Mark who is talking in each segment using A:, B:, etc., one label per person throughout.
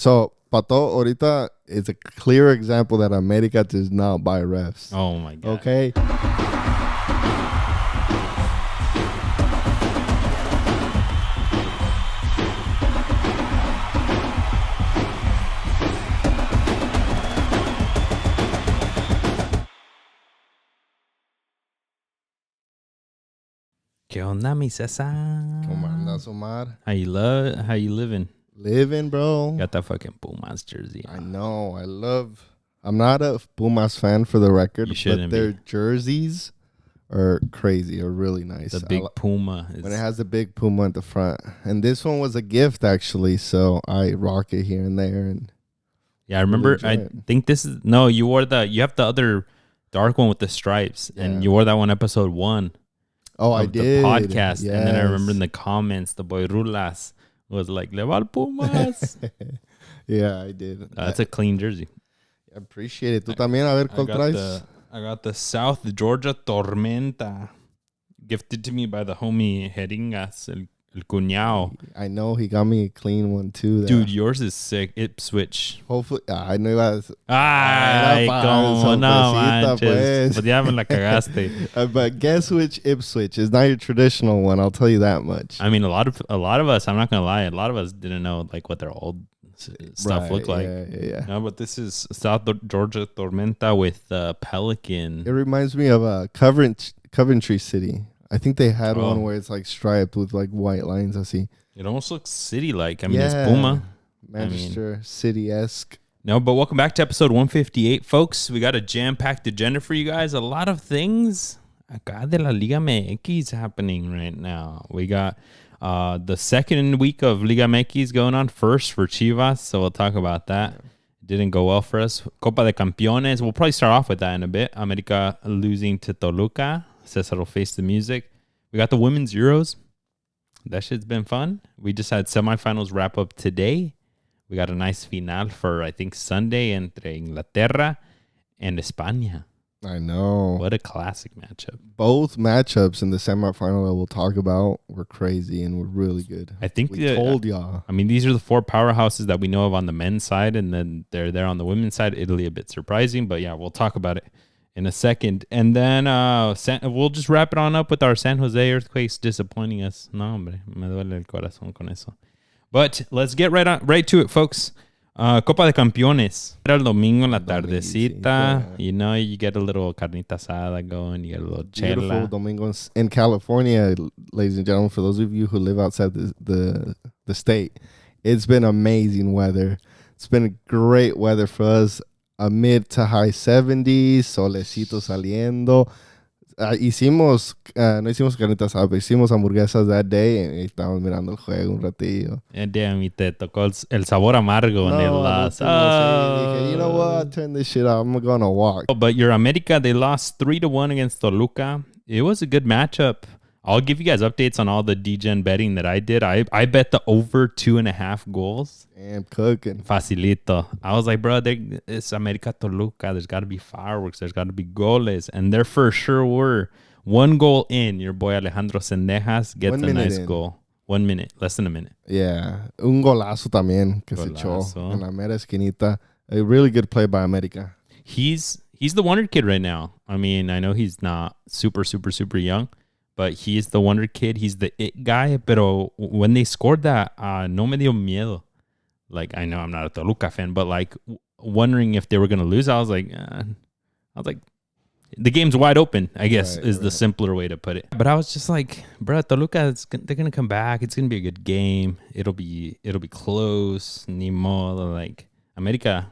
A: So, Pato, ahorita is a clear example that America does not buy refs.
B: Oh, my God.
A: Okay?
B: ¿Qué onda, mi Cesar?
A: ¿Cómo andas, Omar?
B: How you living?
A: Living, bro.
B: Got that fucking Pumas jersey on.
A: I know. I'm not a Pumas fan for the record,
B: You
A: but
B: shouldn't
A: their
B: be.
A: jerseys are crazy, are really nice.
B: The big Puma.
A: When it has the big Puma at the front. And this one was a gift, actually, so I rock it here and there. And
B: yeah, I remember.
A: enjoy
B: I
A: it.
B: think this is... No, you have the other dark one with the stripes. And
A: Yeah.
B: you wore that one episode 1.
A: Oh, I
B: of
A: did.
B: the podcast.
A: Yes.
B: And then I remember in the comments, the boy Rulas was like, Le va al Pumas.
A: Yeah, I did.
B: That's a clean jersey.
A: I appreciate it. Tú también, a ver, ¿cuál traes?
B: I got the South Georgia Tormenta gifted to me by the homie Jeringas, el cuñado.
A: I know he got me a clean one, too.
B: Dude, yours is sick. Ipswich.
A: Hopefully, I know ibas.
B: Ay,
A: Era
B: como no
A: sorpresita,
B: manches.
A: pues.
B: Pues ya me la cagaste.
A: But guess which Ipswich is not your traditional one. I'll tell you that much.
B: I mean, a lot of us, I'm not going to lie, a lot of us didn't know like what their old stuff
A: Right,
B: looked like.
A: Yeah.
B: No, but this is South Georgia Tormenta with Pelican.
A: It reminds me of Coventry City. I think they had
B: Oh.
A: one where it's like striped with like white lines. I see.
B: It almost looks city-like. I mean, it's Puma.
A: Manchester City-esque.
B: No, but welcome back to episode 158, folks. We got a jam-packed agenda for you guys. A lot of things acá de la Liga MX happening right now. We got the second week of Liga MX going on first for Chivas, so we'll talk about that. It didn't go well for us. Copa de Campeones, we'll probably start off with that in a bit. America losing to Toluca. Cesar will face the music. We got the women's Euros. That shit's been fun. We just had semifinals wrap up today. We got a nice final for, I think, Sunday entre Inglaterra and España.
A: I know.
B: What a classic matchup.
A: Both matchups in the semifinal that we'll talk about were crazy and were really good.
B: I think
A: we told y'all.
B: I mean, these are the 4 powerhouses that we know of on the men's side, and then they're there on the women's side. Italy a bit surprising, but yeah, we'll talk about it in a second. And then we'll just wrap it on up with our San Jose Earthquakes disappointing us. No, hombre, me duele el corazón con eso. But let's get right to it, folks. Copa de Campeones. Era el domingo en la tardecita. You know, you get a little carnita asada going. You get a little chela.
A: Beautiful domingo in California, ladies and gentlemen. For those of you who live outside the state, it's been amazing weather. It's been great weather for us. A mid to high 70s, solecito saliendo. No hicimos carnita asada, pero hicimos hamburguesas that day y estábamos mirando el juego un ratillo.
B: Damn, y te tocó el sabor amargo en el last.
A: Dije, you know what? Turn this shit off. I'm going to walk.
B: But your America, they lost 3-1 against Toluca. It was a good matchup. I'll give you guys updates on all the DGen betting that I did. I bet the over 2.5 goals.
A: Damn, cooking.
B: Facilito. I was like, bro, it's America Toluca. There's got to be fireworks. There's got to be goles. And there for sure were. 1 goal in. Your boy Alejandro Sendejas gets a nice goal. 1 minute. Less than a minute.
A: Yeah. Un golazo también que se echó en la mera esquinita. A really good play by America.
B: He's the wonder kid right now. I mean, I know he's not super, super, super young. But he's the wonder kid. He's the it guy. Pero when they scored that, no me dio miedo. Like, I know I'm not a Toluca fan, but like wondering if they were going to lose. I was like, the game's wide open, I guess, is the simpler way to put it. But I was just like, bro, Toluca, they're going to come back. It's going to be a good game. It'll be close. Ni modo. Like, America,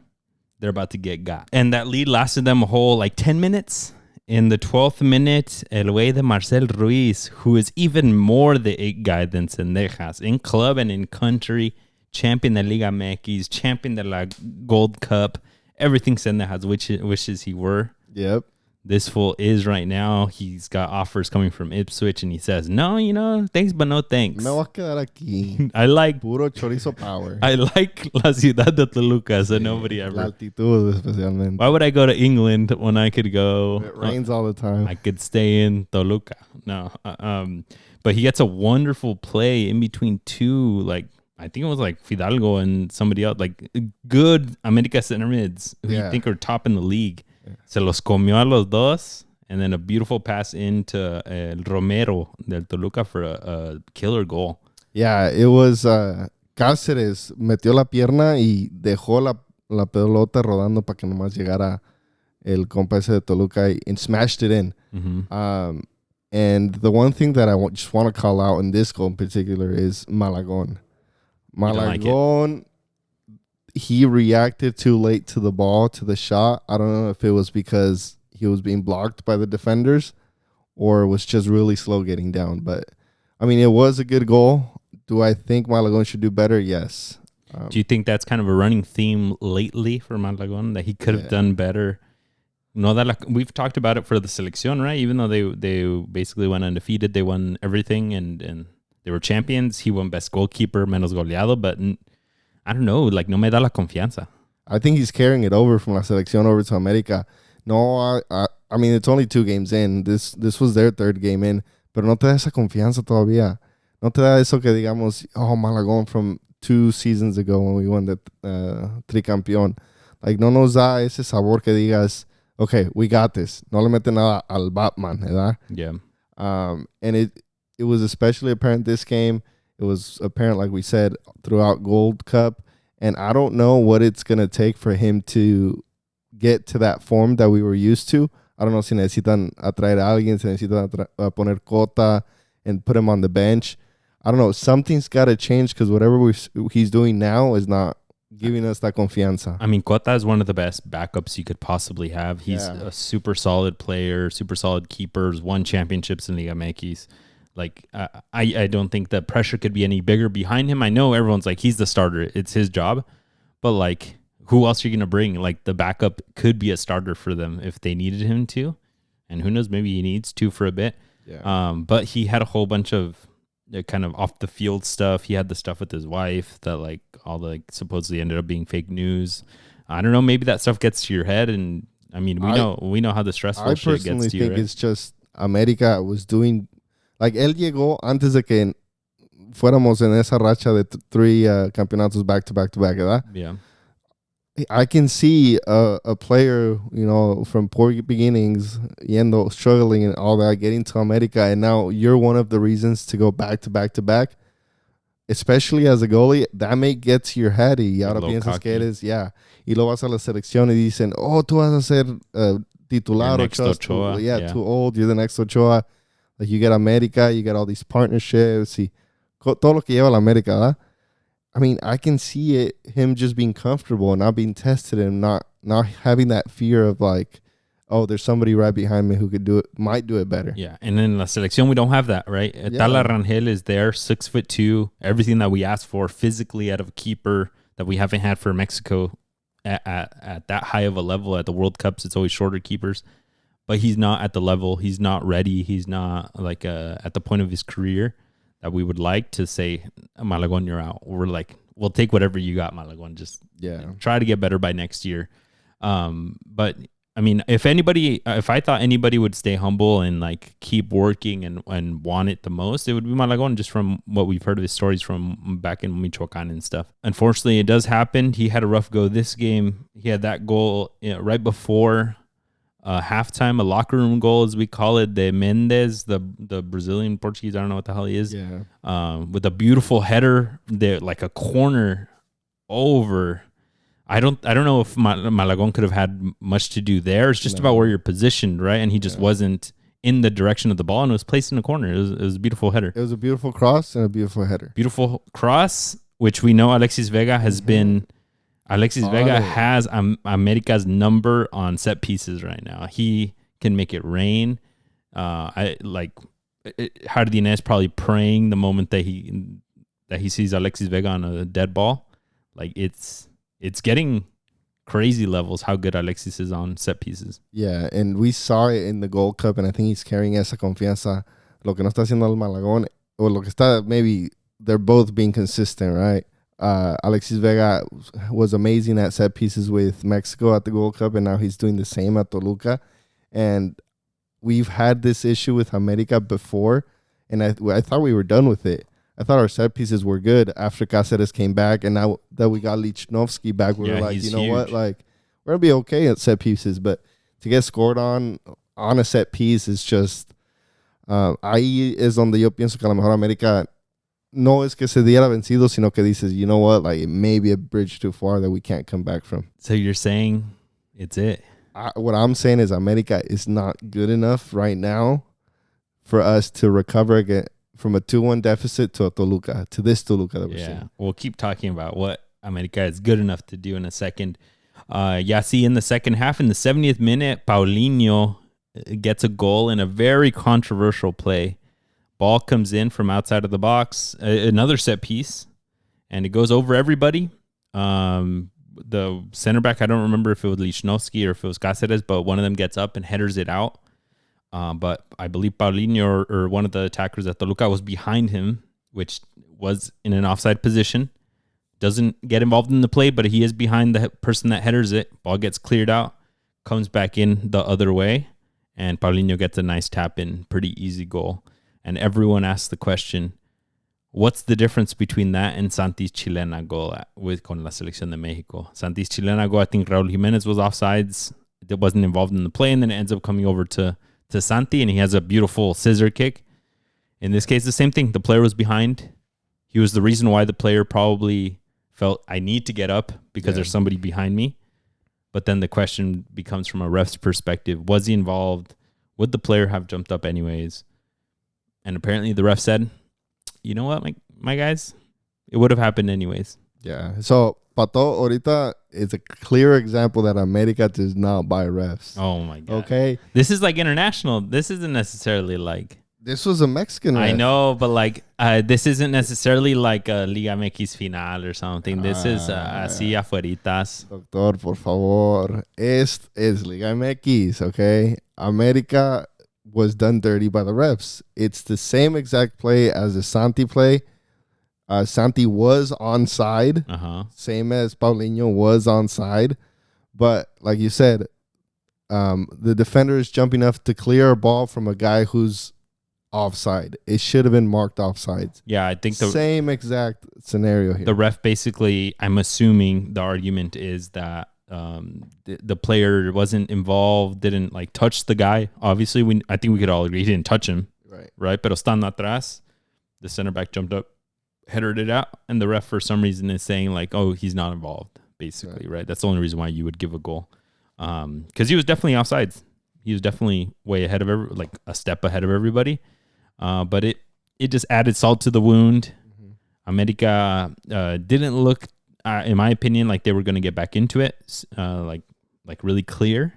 B: they're about to get got. And that lead lasted them a whole, 10 minutes. In the 12th minute, el way de Marcel Ruiz, who is even more the it guy than Sendejas, in club and in country, champion de Liga MX, champion de la Gold Cup, everything Sendejas wishes he were.
A: Yep.
B: This fool is right now. He's got offers coming from Ipswich, and he says, no, thanks, but no thanks.
A: Me voy a quedar aquí.
B: I like
A: puro chorizo power.
B: I like la ciudad de Toluca, so nobody ever.
A: La altitud, especialmente.
B: Why would I go to England when I could go?
A: It rains all the time.
B: I could stay in Toluca. No, but he gets a wonderful play in between two I think it was like Fidalgo and somebody else, like good America center mids who you think are top in the league. Se los comió a los dos, and then a beautiful pass into El Romero del Toluca for a killer goal.
A: Yeah, it was Cáceres metió la pierna y dejó la pelota rodando para que nomás llegara el compa ese de Toluca and smashed it in.
B: Mm-hmm.
A: And the one thing that I just want to call out in this goal in particular is Malagon. Malagon, he reacted too late to the ball, to the shot. I don't know if it was because he was being blocked by the defenders or was just really slow getting down. But, I mean, it was a good goal. Do I think Malagon should do better? Yes.
B: Do you think that's kind of a running theme lately for Malagon, that he could have done better? No, that we've talked about it for the selección, right? Even though they basically went undefeated, they won everything and they were champions. He won best goalkeeper, menos goleado, but I don't know, like no me da la confianza.
A: I think he's carrying it over from la selección over to America. No, I mean, it's only 2 games in. This was their 3rd game in, pero no te da esa confianza todavía. No te da eso que digamos, oh, Malagón from 2 seasons ago when we won the tricampeón. Like, no nos da ese sabor que digas, okay, we got this. No le mete nada al Batman, ¿verdad?
B: Yeah.
A: And it was especially apparent this game. It was apparent, like we said, throughout Gold Cup. And I don't know what it's going to take for him to get to that form that we were used to. I don't know si necesitan atraer a alguien, si necesitan poner Cota and put him on the bench. I don't know. Something's got to change because whatever he's doing now is not giving us that confianza.
B: I mean, Cota is one of the best backups you could possibly have. He's a super solid player, super solid keepers, won championships in Liga MX. Like, I don't think the pressure could be any bigger behind him. I know everyone's like, he's the starter. It's his job. But, like, who else are you going to bring? Like, the backup could be a starter for them if they needed him to. And who knows, maybe he needs to for a bit.
A: Yeah.
B: But he had a whole bunch of kind of off the field stuff. He had the stuff with his wife that like all the supposedly ended up being fake news. I don't know. Maybe that stuff gets to your head, and I mean we know how the stressful shit gets to you. I
A: personally think it's just América was doing like él llegó antes de que fuéramos en esa racha de 3 campeonatos back to back, ¿verdad?
B: Yeah.
A: I can see a player, you know, from poor beginnings, struggling and all that, getting to America, and now you're one of the reasons to go back to back to back, especially as a goalie. That may get to your head. Y ahora piensas que eres, y lo vas a la selección y dicen, oh, tú vas a ser titular
B: Ochoa.
A: Too old. You're the next Ochoa. Like, you get America, you get all these partnerships, y todo lo que lleva la América, ¿verdad? I mean, I can see him just being comfortable and not being tested and not having that fear of like, oh, there's somebody right behind me who could do it, might do it better.
B: Yeah, and in La Selección, we don't have that, right? Tala Rangel is there, 6'2", everything that we asked for physically out of a keeper that we haven't had for Mexico at that high of a level. At the World Cups, it's always shorter keepers. But he's not at the level. He's not ready. He's not like at the point of his career that we would like to say, Malagon, you're out. We're like, we'll take whatever you got, Malagon. Just try to get better by next year. But I mean, if I thought anybody would stay humble and like keep working and want it the most, it would be Malagon, just from what we've heard of his stories from back in Michoacan and stuff. Unfortunately, it does happen. He had a rough go this game. He had that goal right before halftime, a locker room goal, as we call it, de Mendes, the Brazilian Portuguese, I don't know what the hell he is, with a beautiful header there, like a corner over. I don't know if Malagon could have had much to do there. It's just about where you're positioned, right? And he just wasn't in the direction of the ball, and it was placed in the corner. It was a beautiful header.
A: It was a beautiful cross and a beautiful header.
B: Beautiful cross, which we know Alexis Vega has been. Alexis Vega has America's number on set pieces right now. He can make it rain. Jardinez probably praying the moment that he sees Alexis Vega on a dead ball. Like it's getting crazy levels how good Alexis is on set pieces.
A: Yeah, and we saw it in the Gold Cup, and I think he's carrying esa confianza. Lo que no está haciendo el Malagón, or lo que está, maybe they're both being consistent, right? Alexis Vega was amazing at set pieces with Mexico at the Gold Cup, and now he's doing the same at Toluca. And we've had this issue with America before, and I thought we were done with it. I thought our set pieces were good after Cáceres came back, and now that we got Lichnowsky back, we were like, you know what, like we're gonna be okay at set pieces, but to get scored on a set piece is just ahí es donde yo pienso que a lo mejor América no es que se diera vencido, sino que dices, you know what, like it may be a bridge too far that we can't come back from.
B: So you're saying it's it?
A: What I'm saying is América is not good enough right now for us to recover again from a 2-1 deficit to this Toluca that we're seeing.
B: We'll keep talking about what America is good enough to do in a second. See, in the second half, in the 70th minute, Paulinho gets a goal in a very controversial play. Ball comes in from outside of the box, another set piece, and it goes over everybody. The center back, I don't remember if it was Lichnowsky or if it was Cáceres, but one of them gets up and headers it out. But I believe Paulinho or one of the attackers at Toluca was behind him, which was in an offside position. Doesn't get involved in the play, but he is behind the person that headers it. Ball gets cleared out, comes back in the other way, and Paulinho gets a nice tap in. Pretty easy goal. And everyone asks the question, what's the difference between that and Santi's Chilena goal con la Selección de México? Santi's Chilena goal, I think Raúl Jiménez was offsides. It wasn't involved in the play, and then it ends up coming over to Santi, and he has a beautiful scissor kick. In this case, the same thing. The player was behind. He was the reason why the player probably felt, I need to get up because there's somebody behind me. But then the question becomes from a ref's perspective, was he involved? Would the player have jumped up anyways? And apparently the ref said, you know what, my guys, it would have happened anyways.
A: Yeah. So, Pato, ahorita is a clear example that America does not buy refs.
B: Oh, my God.
A: Okay?
B: This is like international. This isn't necessarily like...
A: This was a Mexican ref.
B: I know, but like this isn't necessarily like a Liga MX final or something. This is así afueritas.
A: Doctor, por favor. Es Liga MX, okay? America was done dirty by the refs. It's the same exact play as the Santi play. Santi was onside, same as Paulinho was onside. But like you said, the defender is jumping up to clear a ball from a guy who's offside. It should have been marked offsides.
B: Yeah, I think the
A: same exact scenario here.
B: The ref basically, I'm assuming the argument is that the player wasn't involved, didn't like touch the guy. Obviously, I think we could all agree he didn't touch him. Right. Pero estando atrás, the center back jumped up, headed it out, and the ref for some reason is saying like, oh, he's not involved. Basically, right? That's the only reason why you would give a goal. Because he was definitely offsides. He was definitely way ahead of like a step ahead of everybody. But it just added salt to the wound. America didn't look, in my opinion, like they were going to get back into it, like really clear.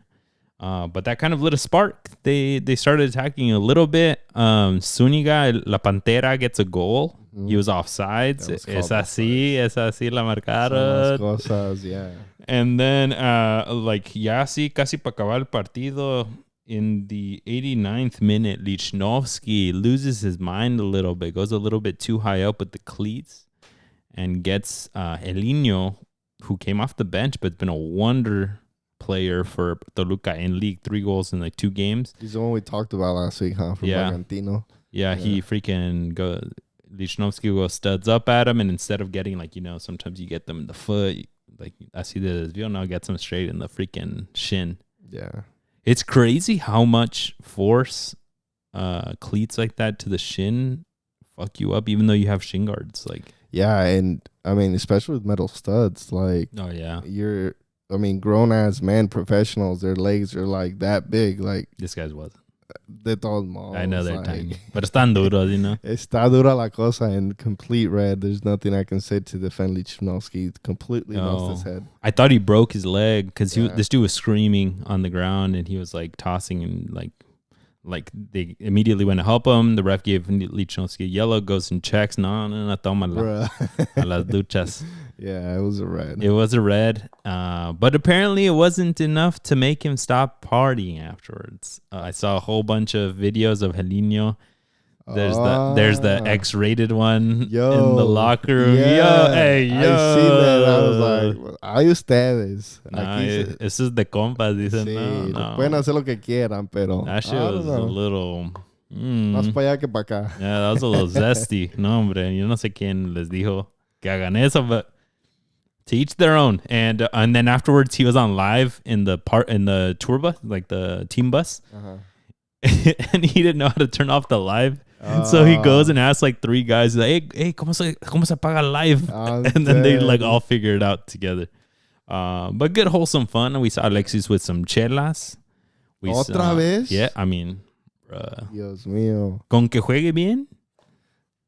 B: But that kind of lit a spark. They started attacking a little bit. Zúñiga, La Pantera, gets a goal. He was offsides. Es así la marcaron.
A: Cosas, yeah.
B: And then, casi para acabar el partido, in the 89th minute, Lichnowsky loses his mind a little bit, goes a little bit too high up with the cleats, and gets Elinho, who came off the bench, but been a wonder player for Toluca in league, 3 goals in like 2 games.
A: He's the one we talked about last week, huh? From Bragantino.
B: Yeah, he freaking Lichnowsky goes studs up at him, and instead of getting sometimes you get them in the foot, like así de desvío, now gets them straight in the freaking shin.
A: Yeah.
B: It's crazy how much force cleats like that to the shin fuck you up, even though you have shin guards. Like,
A: yeah, and I mean, especially with metal studs, like,
B: oh yeah,
A: grown ass man professionals, their legs are like that big. Like
B: this guy's wasn't.
A: De todos modos,
B: I know they're tiny, but están duros,
A: Está dura la cosa in complete red. There's nothing I can say to defend Lichnowsky. Completely lost his head.
B: I thought he broke his leg because this dude was screaming on the ground and he was like tossing and like they immediately went to help him. The ref gave Lichnowsky a yellow, goes and checks. No, tómala. A las duchas.
A: Yeah, it was a red.
B: It was a red. But apparently it wasn't enough to make him stop partying afterwards. I saw a whole bunch of videos of Elinho. There's the X-rated one in the locker room.
A: Yeah,
B: I
A: see that. I was like, ay ustedes.
B: Eso es de compas. Dicen,
A: sí, no. Pueden hacer lo que quieran, pero
B: that shit was a little
A: Más para allá que para acá.
B: Yeah, that was a little zesty. No, hombre. Yo no sé quién les dijo que hagan eso, but to each their own. And then afterwards, he was on live in the tour bus, like the team bus.
A: Uh-huh.
B: And he didn't know how to turn off the live. So he goes and asks like three guys, like, hey, ¿cómo se apaga live? And then they like all figure it out together. But good, wholesome fun. We saw Alexis with some chelas.
A: ¿Otra vez?
B: Yeah, I mean,
A: Dios mío.
B: Con que juegue bien,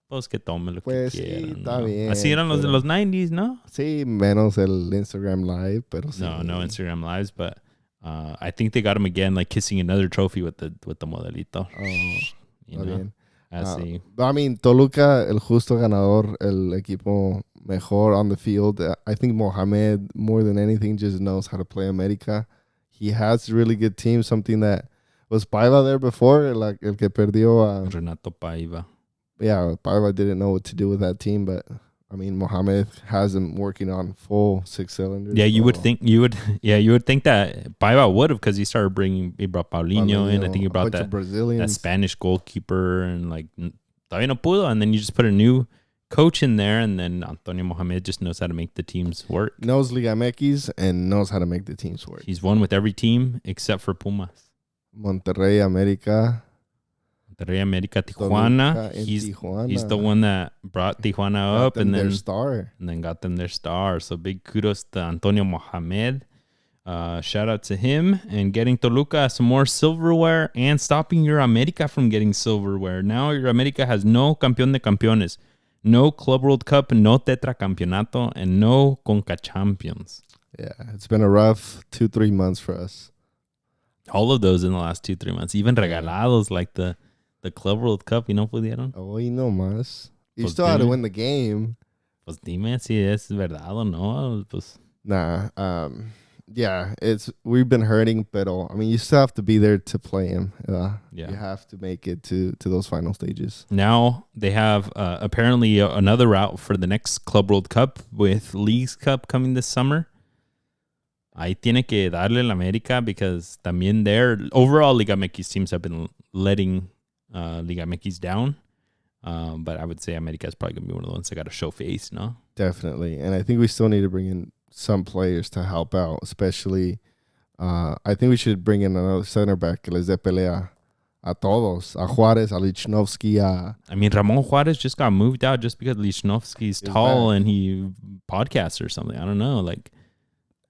B: pues que tome lo
A: pues
B: que quiera.
A: Sí, está
B: ¿no?
A: bien.
B: Así eran los de los 90s, ¿no?
A: Sí, menos el Instagram Live, pero sí.
B: No Instagram Lives, but I think they got him again, like kissing another trophy with the modelito.
A: Está bien.
B: Así.
A: I mean, Toluca, el justo ganador, el equipo mejor on the field. I think Mohamed, more than anything, just knows how to play America. He has a really good team, something that was Paiva there before, like el que perdió.
B: Renato Paiva.
A: Yeah, Paiva didn't know what to do with that team, but I mean, Mohamed has him working on full 6 cylinders.
B: Yeah, you would think that Paiva would have, because he brought Paulinho in. I think he brought that Spanish goalkeeper, and like todavía no pudo. And then you just put a new coach in there, and then Antonio Mohamed just knows how to make the teams work.
A: Knows Liga MX and knows how to make the teams work.
B: He's won with every team except for Pumas.
A: Monterrey, America,
B: Tijuana. He's the one that brought Tijuana up and then got them their star. So big kudos to Antonio Mohamed. Shout out to him and getting Toluca some more silverware and stopping your America from getting silverware. Now your America has no Campeón de Campeones, no Club World Cup, no Tetracampeonato, and no Conca Champions.
A: Yeah, it's been a rough 2-3 months for us.
B: All of those in the last 2-3 months. Even regalados like the Club World Cup, ¿y no pudieron?
A: Hoy no más. You
B: Pues
A: still had to win the game.
B: Pues dime si es verdad o no. Pues.
A: Nah, yeah, we've been hurting, pero I mean, you still have to be there to play him. Yeah. You have to make it to those final stages.
B: Now they have apparently another route for the next Club World Cup with Leagues Cup coming this summer. Ahí tiene que darle la América, because también their overall Liga MX teams have been letting Liga MX down. But I would say América is probably going to be one of the ones that got to show face, no?
A: Definitely. And I think we still need to bring in some players to help out, especially I think we should bring in another center back que les dé pelea a todos, a Juárez, a Lichnowsky.
B: I mean, Ramon Juárez just got moved out just because Lichnowsky's tall and he podcasts or something. I don't know, like...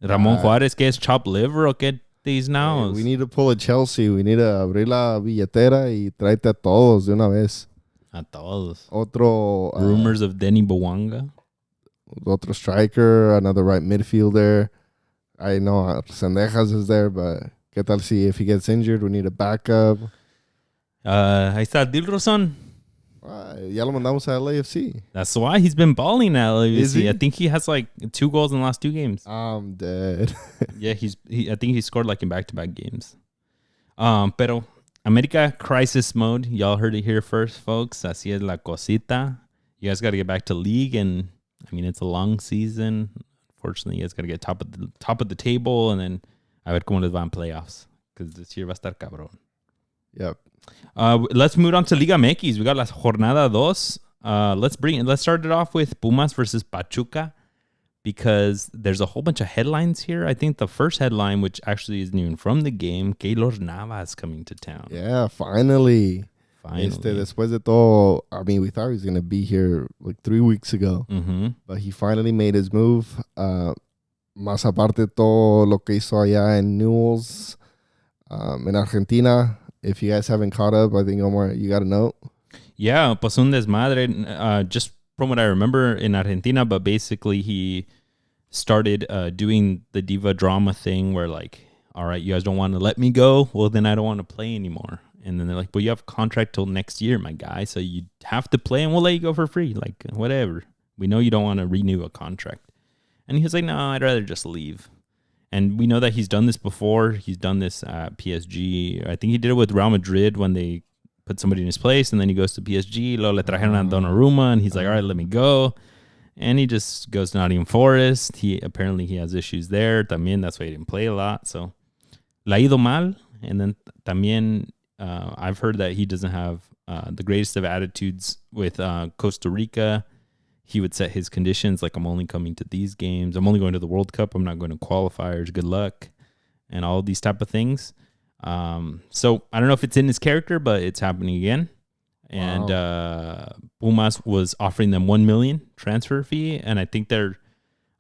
B: Ramon Juárez, que es chopped liver o qué these now?
A: We need to pull a Chelsea. We need to abrir la billetera y tráete a todos de una vez.
B: A todos.
A: Otro...
B: Rumors of Denny Bouanga.
A: Otro striker, another right midfielder. I know Sendejas is there, but ¿qué tal si if he gets injured, we need a backup?
B: Ahí está Dilroson.
A: Ya lo mandamos a LAFC.
B: That's why he's been balling at LAFC.
A: He?
B: I think he has like 2 goals in the last 2 games.
A: I'm dead.
B: Yeah, I think he scored like in back-to-back games. Pero America crisis mode. Y'all heard it here first, folks. Así es la cosita. You guys got to get back to league, and I mean it's a long season. Fortunately, you guys got to get top of the table, and then a ver cómo les va en playoffs, because this year va a estar cabrón.
A: Yep.
B: Let's move on to Liga MX. We got la jornada 2. Let's start it off with Pumas versus Pachuca, because there's a whole bunch of headlines here. I think the first headline, which actually isn't even from the game, Keylor Navas coming to town.
A: Yeah, finally. Después de todo, I mean, we thought he was going to be here like 3 weeks ago, but he finally made his move. Más aparte todo lo que hizo allá en Newell's, en Argentina. If you guys haven't caught up, I think, Omar, you got to know.
B: Yeah, pues un desmadre, just from what I remember in Argentina, but basically he started doing the diva drama thing where like, all right, you guys don't want to let me go? Well, then I don't want to play anymore. And then they're like, well, you have a contract till next year, my guy, so you have to play and we'll let you go for free. Like, whatever. We know you don't want to renew a contract. And he was like, no, I'd rather just leave. And we know that he's done this before. He's done this at PSG. I think he did it with Real Madrid when they put somebody in his place, and then he goes to PSG. Luego le trajeron a Donnarumma, and he's like, all right, let me go. And he just goes to Nottingham Forest. Apparently he has issues there. También, that's why he didn't play a lot. So, la ha ido mal. And then también, I've heard that he doesn't have the greatest of attitudes with Costa Rica. He would set his conditions like, I'm only coming to these games. I'm only going to the World Cup. I'm not going to qualifiers. Good luck. And all these type of things. So I don't know if it's in his character, but it's happening again. And Pumas was offering them $1 million transfer fee, and I think their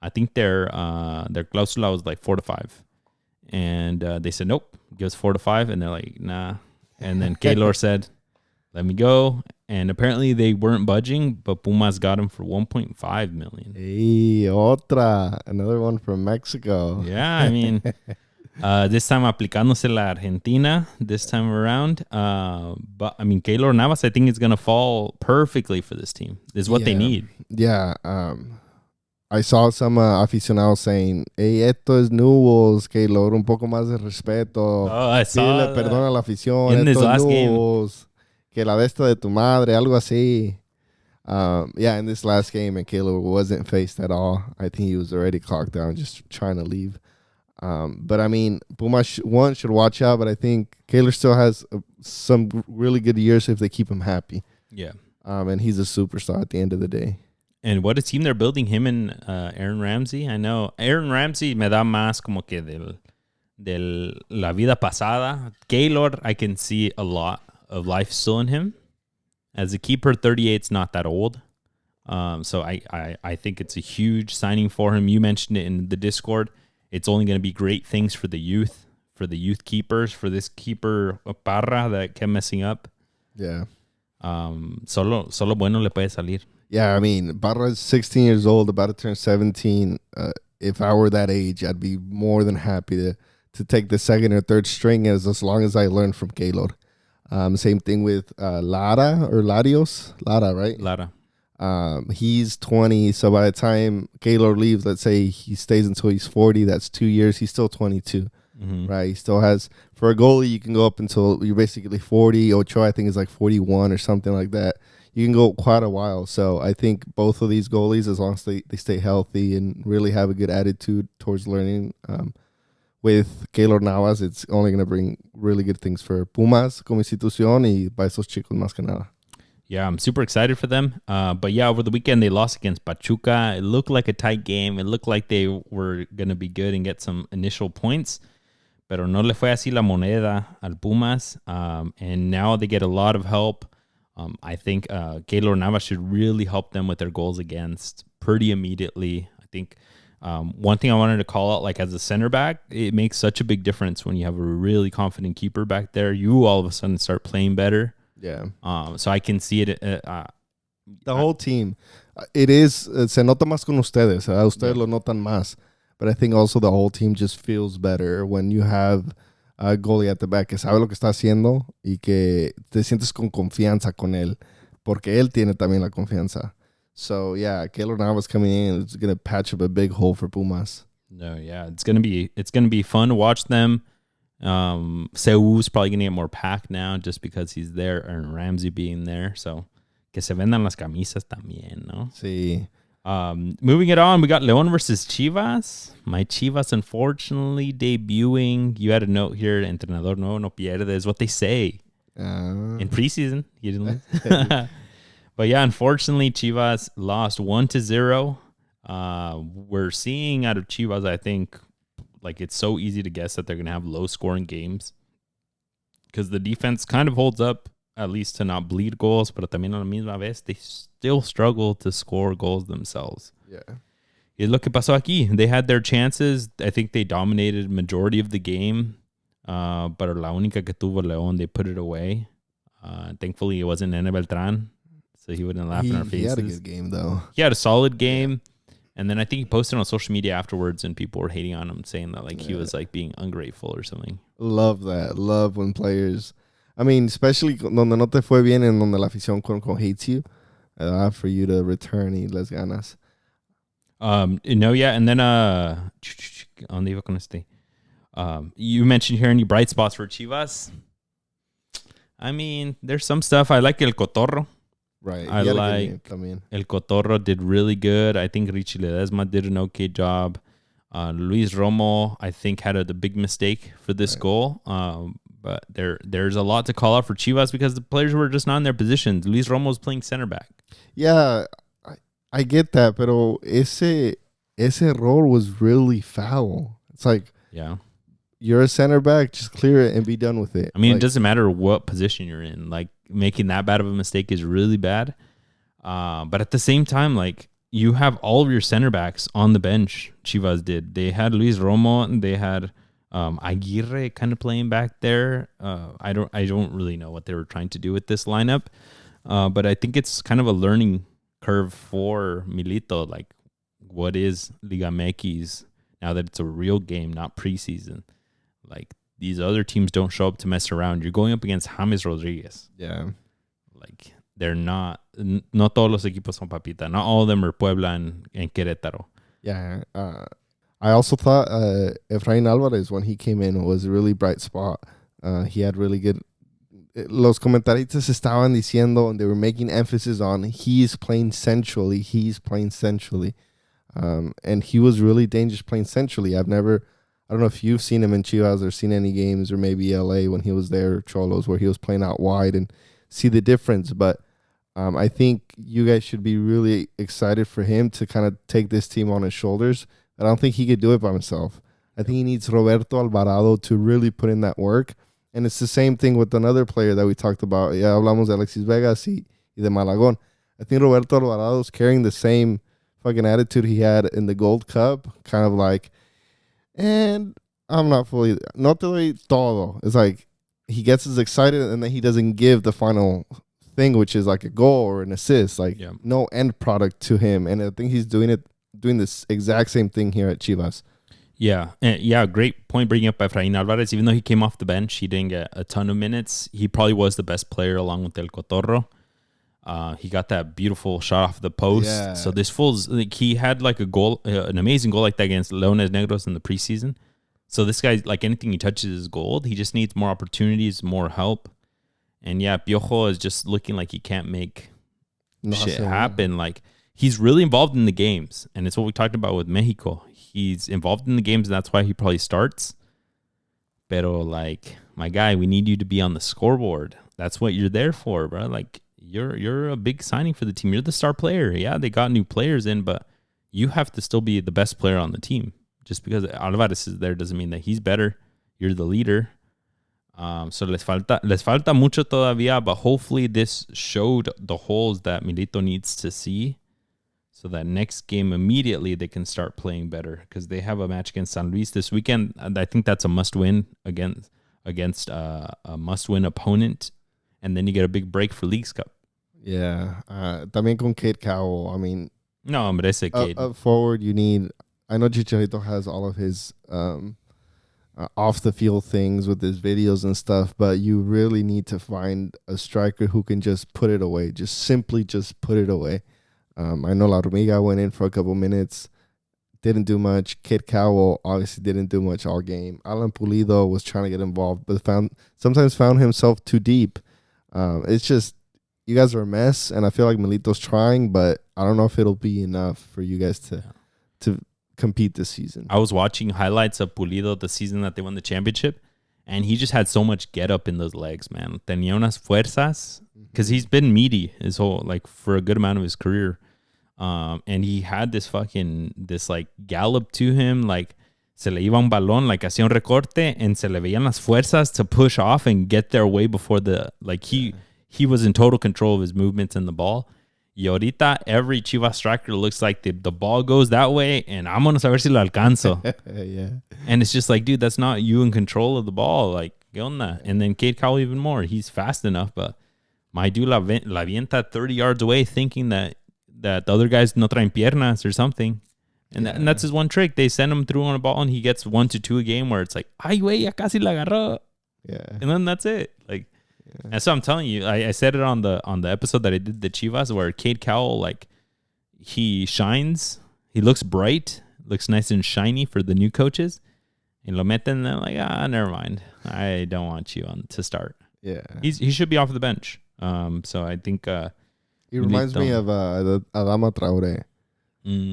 B: clausula was like 4 to 5. And they said, nope, give us 4 to 5. And they're like, nah. And then Keylor said, let me go. And apparently they weren't budging, but Pumas got him for $1.5 million.
A: Hey, otra. Another one from Mexico.
B: Yeah, I mean, this time aplicándose la Argentina this time around. But, I mean, Keylor Navas, I think, is going to fall perfectly for this team. This is what they need.
A: Yeah. I saw some aficionados saying, hey, esto es nubos, Keylor, un poco más de respeto.
B: Oh, I saw
A: Pídele
B: that.
A: perdón a la afición.
B: In this last
A: nubos, que la de esta de tu madre, algo así. In this last game, and Keylor wasn't faced at all. I think he was already clocked down, just trying to leave. But, I mean, Pumas, should watch out, but I think Keylor still has some really good years if they keep him happy.
B: Yeah.
A: And he's a superstar at the end of the day.
B: And what a team they're building, him and Aaron Ramsey. I know Aaron Ramsey me da más como que del la vida pasada. Keylor, I can see a lot of life still in him. As a keeper, 38's not that old. So I think it's a huge signing for him. You mentioned it in the Discord. It's only going to be great things for the youth keepers, for this keeper Parra that kept messing up.
A: Yeah.
B: Solo bueno le puede salir.
A: Yeah, I mean, Barra's 16 years old, about to turn 17. If I were that age, I'd be more than happy to take the second or third string as long as I learn from Keylor. Same thing with Lara or Larios. Lara, right?
B: Lara.
A: He's 20, so by the time Keylor leaves, let's say he stays until he's 40, that's 2 years. He's still 22, right? He still has, for a goalie, you can go up until you're basically 40. Ochoa, I think, is like 41 or something like that. You can go quite a while. So I think both of these goalies, as long as they stay healthy and really have a good attitude towards learning, with Keylor Navas, it's only going to bring really good things for Pumas como institución y para esos chicos más que nada.
B: Yeah, I'm super excited for them. But yeah, over the weekend, they lost against Pachuca. It looked like a tight game. It looked like they were going to be good and get some initial points. Pero no le fue así la moneda al Pumas. And now they get a lot of help. I think Keylor Navas should really help them with their goals against pretty immediately. I think one thing I wanted to call out, like as a center back, it makes such a big difference when you have a really confident keeper back there. You all of a sudden start playing better.
A: Yeah.
B: So I can see it.
A: The whole team. It is, se nota más con ustedes. Ustedes lo notan más. But I think also the whole team just feels better when you have a goalie at the back que sabe lo que está haciendo y que te sientes con confianza con él porque él tiene también la confianza. So, yeah, Keylor Navas coming in is going to patch up a big hole for Pumas.
B: No, yeah, it's gonna be fun to watch them. Seu's probably going to get more packed now just because he's there, and Ramsey being there. So, que se vendan las camisas también, ¿no?
A: Sí.
B: Moving it on, we got León versus Chivas. My Chivas, unfortunately, debuting. You had a note here, entrenador no pierde, is what they say. In preseason, he didn't lose. But yeah, unfortunately, Chivas lost 1-0. We're seeing out of Chivas, I think, like it's so easy to guess that they're going to have low-scoring games because the defense kind of holds up, at least to not bleed goals, but también a la misma vez, they still struggle to score goals themselves.
A: Yeah.
B: Y lo que pasó aquí, they had their chances. I think they dominated majority of the game, but la única que tuvo León, they put it away. Thankfully, it wasn't Nene Beltran, so he wouldn't laugh in our faces.
A: He had a good game, though.
B: He had a solid game. And then I think he posted on social media afterwards, and people were hating on him, saying that like he was like being ungrateful or something.
A: Love that. Love when players... I mean, especially donde no te fue bien en donde la afición con hates you, for you to return y les ganas.
B: And then ¿dónde iba con este? You mentioned here any bright spots for Chivas. I mean, there's some stuff. I like El Cotorro.
A: Right.
B: I like El Cotorro did really good. I think Richie Ledesma did an okay job. Luis Romo, I think, had the big mistake for this goal. But there's a lot to call out for Chivas because the players were just not in their positions. Luis Romo's playing center back.
A: Yeah, I get that, but ese role was really foul. It's like,
B: Yeah.
A: you're a center back, just clear it and be done with it.
B: I mean,
A: like,
B: it doesn't matter what position you're in. Like, making that bad of a mistake is really bad. But at the same time, like, you have all of your center backs on the bench. Chivas did. They had Luis Romo and they had Aguirre kind of playing back there. I don't really know what they were trying to do with this lineup. But I think it's kind of a learning curve for Milito. Like, what is Liga MX now that it's a real game, not preseason? Like, these other teams don't show up to mess around. You're going up against James Rodriguez.
A: Yeah.
B: Like, they're not todos los equipos son papita. Not all of them are Puebla and Querétaro.
A: Yeah. I also thought Efrain Alvarez, when he came in, was a really bright spot. He had really good... Los comentaristas estaban diciendo, and they were making emphasis on, he's playing centrally. And he was really dangerous playing centrally. I don't know if you've seen him in Chivas or seen any games, or maybe LA when he was there, Cholos, where he was playing out wide, and see the difference. But I think you guys should be really excited for him to kind of take this team on his shoulders. I don't think he could do it by himself. I think he needs Roberto Alvarado to really put in that work. And it's the same thing with another player that we talked about. Ya hablamos de Alexis Vegas y de Malagón. I think Roberto Alvarado is carrying the same fucking attitude he had in the Gold Cup. Kind of like, and I'm not fully, no te doy todo. It's like he gets as excited and then he doesn't give the final thing, which is like a goal or an assist. Like, no end product to him. And I think he's doing this exact same thing here at Chivas.
B: Yeah. Great point bringing up Efrain Alvarez. Even though he came off the bench, he didn't get a ton of minutes. He probably was the best player along with El Cotorro. He got that beautiful shot off the post. Yeah. So this fool's like, he had like a goal, an amazing goal like that against Leones Negros in the preseason. So this guy, like, anything he touches is gold. He just needs more opportunities, more help. And yeah, Piojo is just looking like he can't make shit happen. Like, he's really involved in the games, and it's what we talked about with Mexico. He's involved in the games, and that's why he probably starts. Pero, like, my guy, we need you to be on the scoreboard. That's what you're there for, bro. Like, you're a big signing for the team. You're the star player. Yeah, they got new players in, but you have to still be the best player on the team. Just because Alvarez is there doesn't mean that he's better. You're the leader. So les falta mucho todavía, but hopefully this showed the holes that Milito needs to see, so that next game immediately they can start playing better, because they have a match against San Luis this weekend. And I think that's a must-win against a must-win opponent, and then you get a big break for Leagues Cup.
A: Yeah, también con Cade Cowell. I mean,
B: no, but I say Cade.
A: Up forward, you need. I know Chicharito has all of his off the field things with his videos and stuff, but you really need to find a striker who can just put it away, just put it away. I know La Hormiga went in for a couple minutes, didn't do much. Kid Cowell obviously didn't do much all game. Alan Pulido was trying to get involved, but sometimes found himself too deep. It's just, you guys are a mess, and I feel like Milito's trying, but I don't know if it'll be enough for you guys to compete this season.
B: I was watching highlights of Pulido the season that they won the championship, and he just had so much get up in those legs, man. Tenía unas fuerzas, because he's been meaty his whole, like, for a good amount of his career. And he had this like gallop to him, like se le iba un balón, like hacía un recorte, and se le veían las fuerzas to push off and get their way before he was in total control of his movements in the ball. Y ahorita, every Chivas striker looks like the ball goes that way, and I'm going to saber si lo alcanzo.
A: Yeah.
B: And it's just like, dude, that's not you in control of the ball. Like, ¿qué onda? And then Cade Cowell even more. He's fast enough, but my dude la avienta 30 yards away thinking that the other guys no traen piernas or something. And, and that's his one trick. They send him through on a ball, and he gets 1 to 2 a game where it's like, ay, güey, ya casi la agarró.
A: Yeah.
B: And then that's it. Like, and so I'm telling you, I said it on the episode that I did the Chivas, where Cade Cowell, like, he shines, he looks bright, looks nice and shiny for the new coaches, and lo meten, and they're like, never mind, I don't want you to start.
A: Yeah,
B: he should be off the bench. So I think
A: he reminds me of Adama Traoré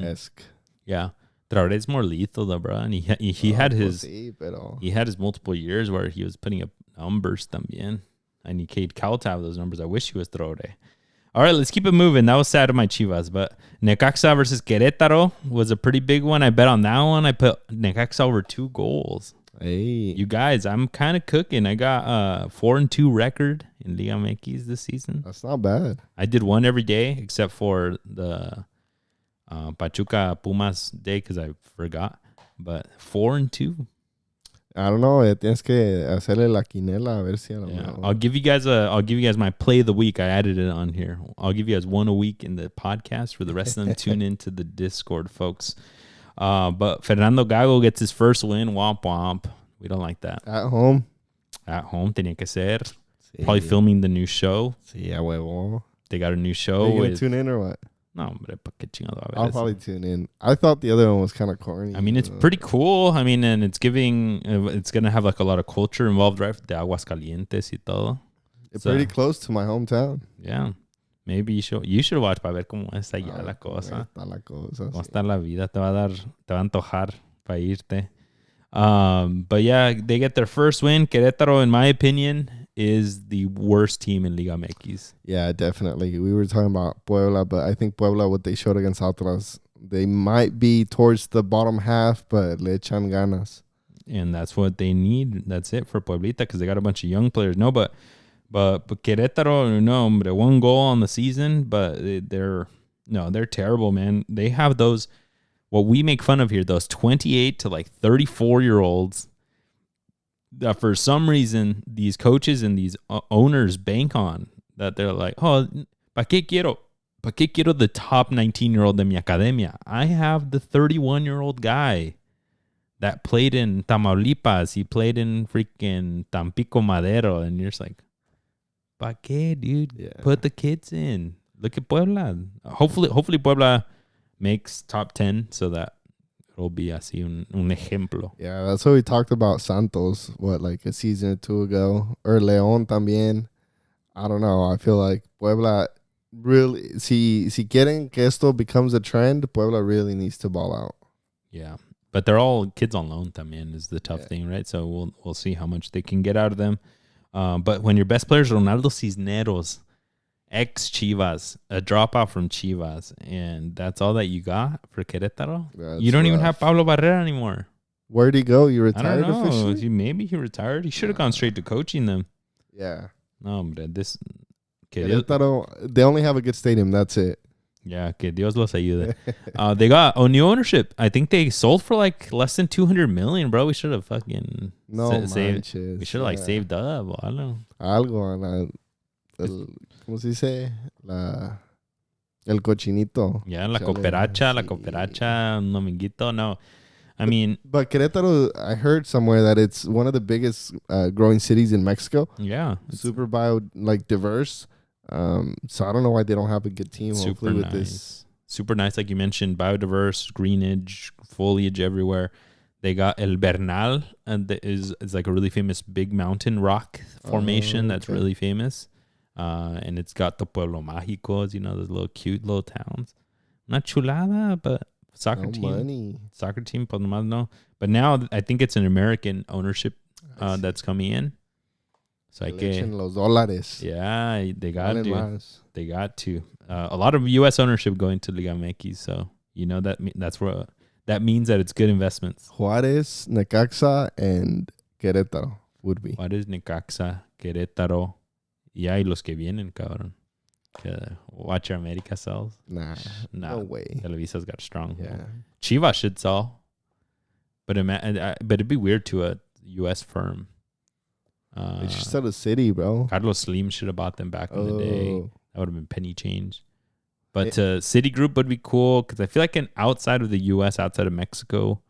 A: esque.
B: Yeah, Traoré's more lethal though, bro, and he had his multiple years where he was putting up numbers también. I need Cade Cowell to have those numbers. I wish he was Trore. All right, let's keep it moving. That was sad of my Chivas, but Necaxa versus Querétaro was a pretty big one. I bet on that one. I put Necaxa over 2 goals.
A: Hey,
B: You guys, I'm kind of cooking. I got 4-2 record in Liga MX this season.
A: that's not bad.
B: I did one every day except for the Pachuca Pumas day because I forgot. But 4-2.
A: I don't know. Tienes que hacerle la quinela a ver si a lo
B: Yeah.
A: mejor.
B: I'll give you guys my play of the week. I added it on here. I'll give you guys one a week in the podcast. For the rest of them, tune into the Discord, folks. But Fernando Gago gets his first win. Womp womp. We don't like that.
A: At home.
B: At home, tenía que ser.
A: Sí.
B: Probably filming the new show.
A: Sí, a huevo.
B: They got a new
A: Are
B: show.
A: you gonna
B: With,
A: tune in or what?
B: no, hombre, pa' qué chingado va a ver
A: I'll
B: eso.
A: probably tune in. I thought the other one was kind of corny.
B: I mean, it's pretty cool. I mean, and it's giving, it's going to have like a lot of culture involved, right? De Aguascalientes y todo.
A: It's
B: So,
A: pretty close to my hometown.
B: yeah. Maybe you should watch para ver cómo es allá la cosa.
A: Está la cosa.
B: Cómo
A: Sí.
B: está la vida. Te va a antojar para irte. But yeah, they get their first win. Querétaro, in my opinion, is the worst team in Liga MX.
A: Yeah, definitely. We were talking about Puebla, but I think Puebla, what they showed against Atlas, they might be towards the bottom half, but le echan ganas.
B: And that's what they need. That's it for Pueblita because they got a bunch of young players. No, but Querétaro, no, hombre, 1 goal on the season, but they're terrible, man. They have those, what we make fun of here, those 28 to like 34-year-olds that for some reason these coaches and these owners bank on, that they're like, oh, ¿pa qué quiero the top 19-year-old de mi academia? I have the 31-year-old guy that played in Tamaulipas. He played in freaking Tampico Madero. And you're just like, ¿pa qué, dude?
A: Yeah.
B: Put the kids in. Look at Puebla. Hopefully Puebla makes top 10 so that it'll be así un ejemplo.
A: Yeah, that's what we talked about Santos, like a season or 2 ago. Or León también. I don't know. I feel like Puebla really, si quieren que esto becomes a trend, Puebla really needs to ball out.
B: Yeah. But they're all kids on loan también is the tough thing, right? So we'll see how much they can get out of them. But when your best player is Ronaldo Cisneros, ex-Chivas, a dropout from Chivas, and that's all that you got for Querétaro?
A: That's
B: You don't even
A: rough.
B: have Pablo Barrera anymore.
A: Where'd he go? You
B: I
A: retired
B: don't know.
A: officially?
B: Maybe he retired. He should have gone straight to coaching them.
A: Yeah.
B: No, but this...
A: Querétaro, they only have a good stadium. That's it.
B: Yeah, que Dios los ayude. They got new ownership. I think they sold for like less than 200 million, bro. We should have fucking saved.
A: Manches.
B: We should have like saved up. I don't know.
A: Algo. ¿Cómo se dice? El cochinito.
B: Yeah, la
A: Chale,
B: cooperacha, un dominguito. No, I mean,
A: But Querétaro, I heard somewhere that it's one of the biggest growing cities in Mexico.
B: yeah,
A: Super diverse. So I don't know why they don't have a good team.
B: super
A: Hopefully with
B: nice.
A: this.
B: Super nice, like you mentioned, biodiverse, greenage, foliage everywhere. They got El Bernal, and that is like a really famous big mountain rock formation that's
A: okay.
B: really famous. And it's got the Pueblo Mágicos, those little cute little towns. Not chulada, but soccer
A: No
B: team.
A: money.
B: Soccer team, por nomás no. But now I think it's an American ownership that's coming in. So
A: Le echen los dólares.
B: yeah, they got
A: Valen
B: to.
A: más.
B: They got to. A lot of U.S. ownership going to Liga MX, so that's where that means that it's good investments.
A: Juárez, Necaxa, and Querétaro would be.
B: Juárez, Necaxa, Querétaro, y los que vienen, cabrón. Watch your America sells.
A: Nah, no way.
B: Televisa's got a strong.
A: Yeah.
B: Chivas should sell, but it'd be weird to a U.S. firm.
A: They should sell the city, bro.
B: Carlos Slim should have bought them back in the day.
A: Oh.
B: That would have been penny change. But Citigroup would be cool because I feel like outside of the U.S., outside of Mexico,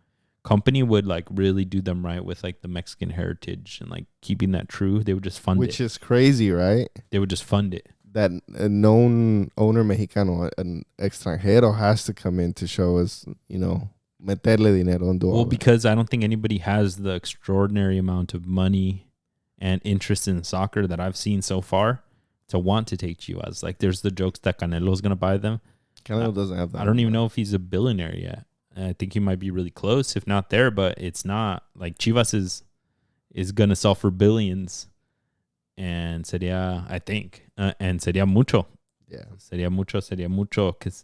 B: company would like really do them right with like the Mexican heritage and like keeping that true. They would just fund it.
A: Which is crazy, right?
B: They would just fund it.
A: That a known owner mexicano, an extranjero, has to come in to show us, meterle dinero and do all
B: Well,
A: that.
B: because I don't think anybody has the extraordinary amount of money and interest in soccer that I've seen so far to want to take Chivas. Like there's the jokes that Canelo's going to buy them.
A: Canelo doesn't have that.
B: I don't even know if he's a billionaire yet. I think he might be really close, if not there, but it's not like Chivas is going to sell for billions. and sería, I think, and sería mucho.
A: Yeah.
B: Sería mucho, because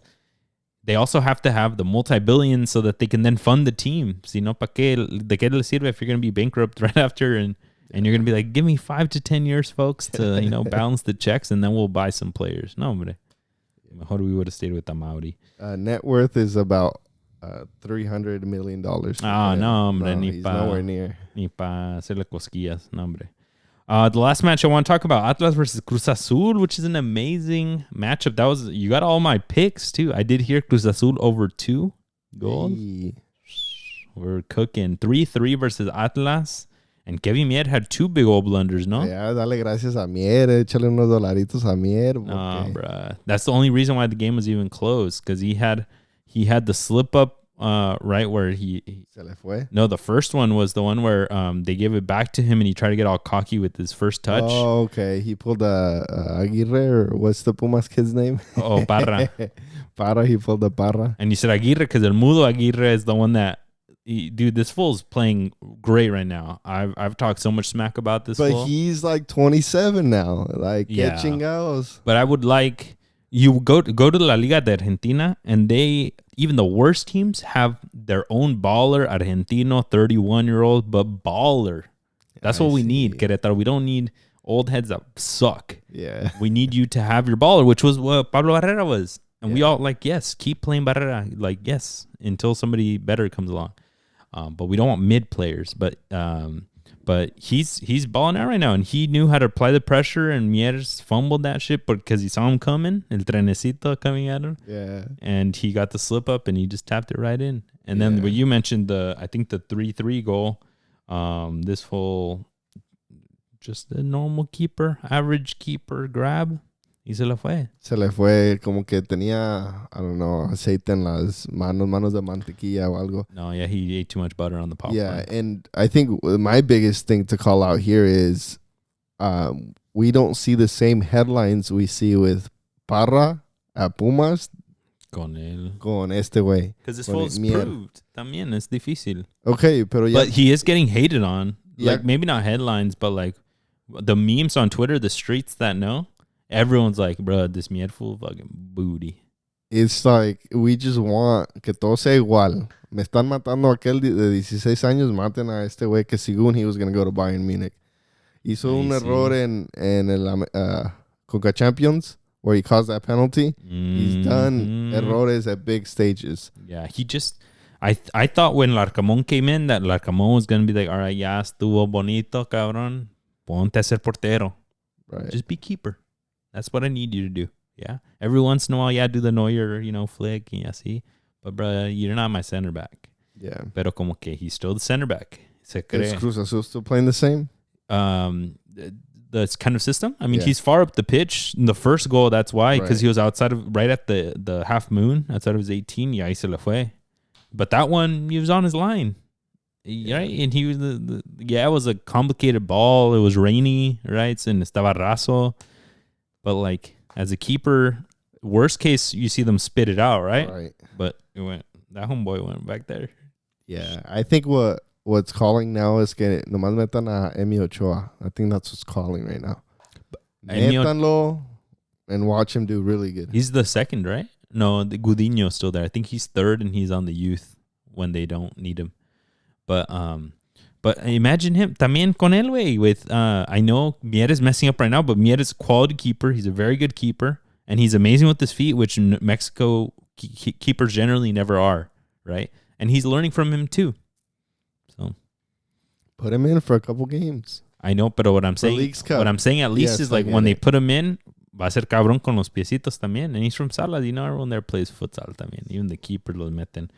B: they also have to have the multi-billions so that they can then fund the team. Si no, ¿pa qué? ¿De qué le sirve if you're going to be bankrupt right after and you're going to be like, give me 5 to 10 years, folks, to, balance the checks, and then we'll buy some players. No, hombre. Mejor we would have stayed with Amauri.
A: Net worth is about $300 million.
B: No, hombre.
A: He's nowhere near.
B: Ni pa hacerle cosquillas. No, hombre. The last match I want to talk about, Atlas versus Cruz Azul, which is an amazing matchup. You got all my picks too. I did hear Cruz Azul over 2 goals.
A: Hey.
B: We're cooking 3-3 versus Atlas, and Kevin Mier had 2 big old blunders, no?
A: Yeah, dale gracias a Mier. Échale unos dolaritos a Mier.
B: Nah, bruh. That's the only reason why the game was even close, because he had the slip up. Right where he
A: Se le fue.
B: No, the first one was the one where they gave it back to him and he tried to get all cocky with his first touch.
A: Oh, okay. He pulled Aguirre, or what's the Pumas kid's name?
B: Oh, Parra.
A: Parra, he pulled the Parra.
B: And you said Aguirre because El Mudo Aguirre is the one that, dude, this fool's playing great right now. I've talked so much smack about this fool.
A: But he's like 27 now. Like,
B: Yeah.
A: get chingados.
B: But I would like, you go to La Liga de Argentina, and even the worst teams have their own baller, Argentino, 31-year-old, but baller. That's what we need, Querétaro. We don't need old heads that suck.
A: Yeah.
B: We need you to have your baller, which was what Pablo Barrera was. And we all yes, keep playing Barrera. Yes, until somebody better comes along. But we don't want mid players. But he's balling out right now, and he knew how to apply the pressure, and Mieres fumbled that shit because he saw him coming, el trenecito coming at him.
A: Yeah.
B: And he got the slip up, and he just tapped it right in. And then when you mentioned I think the 3-3 goal, this whole just a normal keeper, average keeper grab, y se le fue.
A: Se le fue, como que tenía, I don't know, aceite en las manos de mantequilla o algo.
B: No, yeah, he ate too much butter on the popcorn.
A: Yeah, and I think my biggest thing to call out here is we don't see the same headlines we see with Parra at Pumas con este güey.
B: Because this fool's proved. También es difícil.
A: Okay, pero ya.
B: But he is getting hated on.
A: Yeah.
B: Like, maybe not headlines, but like the memes on Twitter, the streets that know. Everyone's like, bro, this Mier fool fucking booty.
A: It's like, we just want que todo sea igual. Me están matando a aquel de 16 años, maten a este güey que según he was going to go to Bayern Munich. Hizo un error en el Coca Champions where he caused that penalty. He's done errores at big stages.
B: Yeah, he just... I thought when Larcamón came in that Larcamón was going to be like, all right, ya estuvo bonito, cabrón. Ponte a ser portero.
A: Right.
B: Just be keeper. That's what I need you to do. Yeah. Every once in a while, do the Neuer, flick y así. But, bro, you're not my center back.
A: Yeah.
B: Pero como que he's still the center back. Se cree.
A: Is Cruz Azul still playing the same?
B: The kind of system. I mean, he's far up the pitch. In the first goal, that's why. Because he was outside of, right at the half moon, outside of his 18. Y ahí se le fue. But that one, he was on his line. Right? And he was, it was a complicated ball. It was rainy, right? And estaba raso. But, like, as a keeper, worst case, you see them spit it out, right?
A: Right.
B: But that homeboy went back there.
A: Yeah. I think what's calling now is que nomás metan a Emi Ochoa. I think that's what's calling right now. Métanlo and watch him do really good.
B: He's the second, right? No, the Gudiño's still there. I think he's third, and he's on the youth when they don't need him. But imagine him también con él, güey. With I know Mier is messing up right now, but Mier is a quality keeper. He's a very good keeper, and he's amazing with his feet, which Mexico keepers generally never are, right? And he's learning from him too. So
A: put him in for a couple games.
B: I know, but what I'm saying at least is like when they put him in, va a ser cabrón con los piecitos también. And he's from Salas, everyone there plays futsal también. Even the keeper los meten.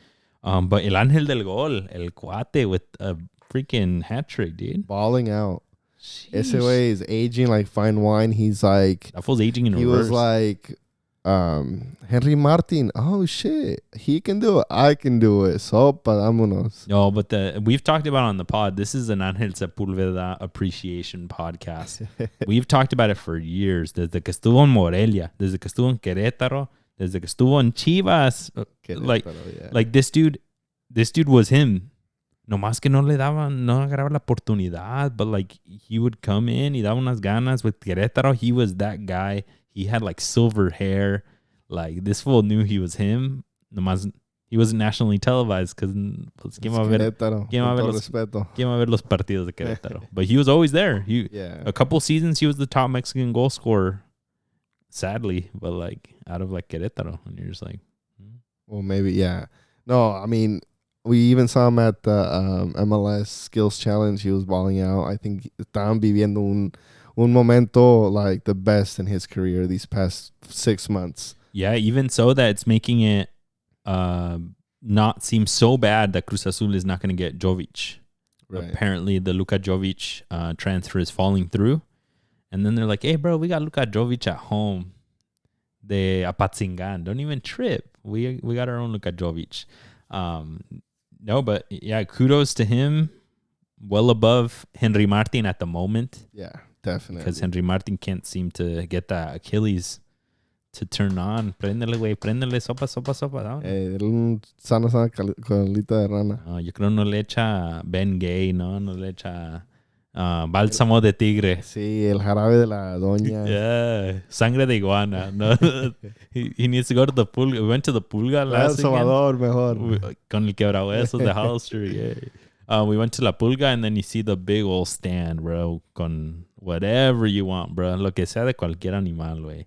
B: But el ángel del gol, el cuate with a freaking hat trick, dude.
A: Balling out. Ese way is aging like fine wine. He's like...
B: That fool's aging in reverse.
A: He was like... Henry Martin. Oh, shit. He can do it. I can do it. Sopa, vámonos.
B: No, but we've talked about on the pod. This is an Ángel Sepúlveda appreciation podcast. We've talked about it for years. Desde que estuvo en Morelia. Desde que estuvo en Querétaro. Desde que estuvo en Chivas. Like this dude was him. Nomás que no agarraba la oportunidad, but like he would come in, y daba unas ganas with Querétaro. He was that guy. He had like silver hair. Like this fool knew he was him. Nomás he wasn't nationally televised because pues, ¿quién va a ver los partidos de Querétaro? But he was always there. A couple seasons he was the top Mexican goal scorer. Sadly, but like out of like Querétaro, and you're just like,
A: well, maybe No, I mean, we even saw him at the MLS Skills Challenge. He was balling out. I think estaban viviendo un momento like the best in his career these past 6 months.
B: Yeah, even so that it's making it not seem so bad that Cruz Azul is not going to get Jovic. Right. Apparently, the Luka Jovic transfer is falling through. And then they're like, hey, bro, we got Luka Jovic at home. De Apatzingan. Don't even trip. We got our own Luka Jovic. No, but yeah, kudos to him. Well above Henry Martin at the moment.
A: Yeah, definitely.
B: Because Henry Martin can't seem to get that Achilles to turn on. Préndele, güey. Préndele. Sopa.
A: Un sana colita de rana.
B: Yo creo no le echa Ben Gay, ¿no? No le echa bálsamo de tigre.
A: Sí, el jarabe de la doña.
B: Yeah. Sangre de iguana. No. he needs to go to the Pulga. We went to the Pulga last weekend.
A: Salvador, mejor.
B: Con el quebrahuesos de Hollister. Yeah. We went to La Pulga, and then you see the big old stand, bro, con whatever you want, bro. Lo que sea de cualquier animal, güey.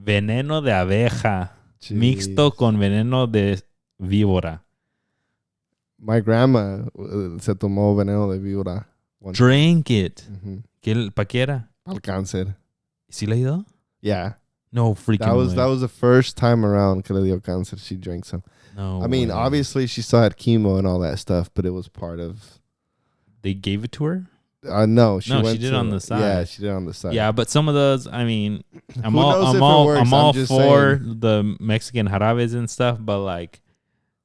B: Veneno de abeja. Jeez. Mixto con veneno de víbora.
A: My grandma se tomó veneno de víbora.
B: Drink it. ¿Para qué era?
A: Para el cáncer.
B: ¿Sí le dio?
A: Yeah.
B: No freaking way.
A: That was the first time around que le dio cáncer. She drank some.
B: No
A: I mean,
B: way.
A: obviously she still had chemo and all that stuff, but it was part of...
B: They gave it to her?
A: No, she did
B: it on the side.
A: Yeah, she did on the side.
B: Yeah, but some of those, I mean, I'm all for the Mexican jarabes and stuff, but like,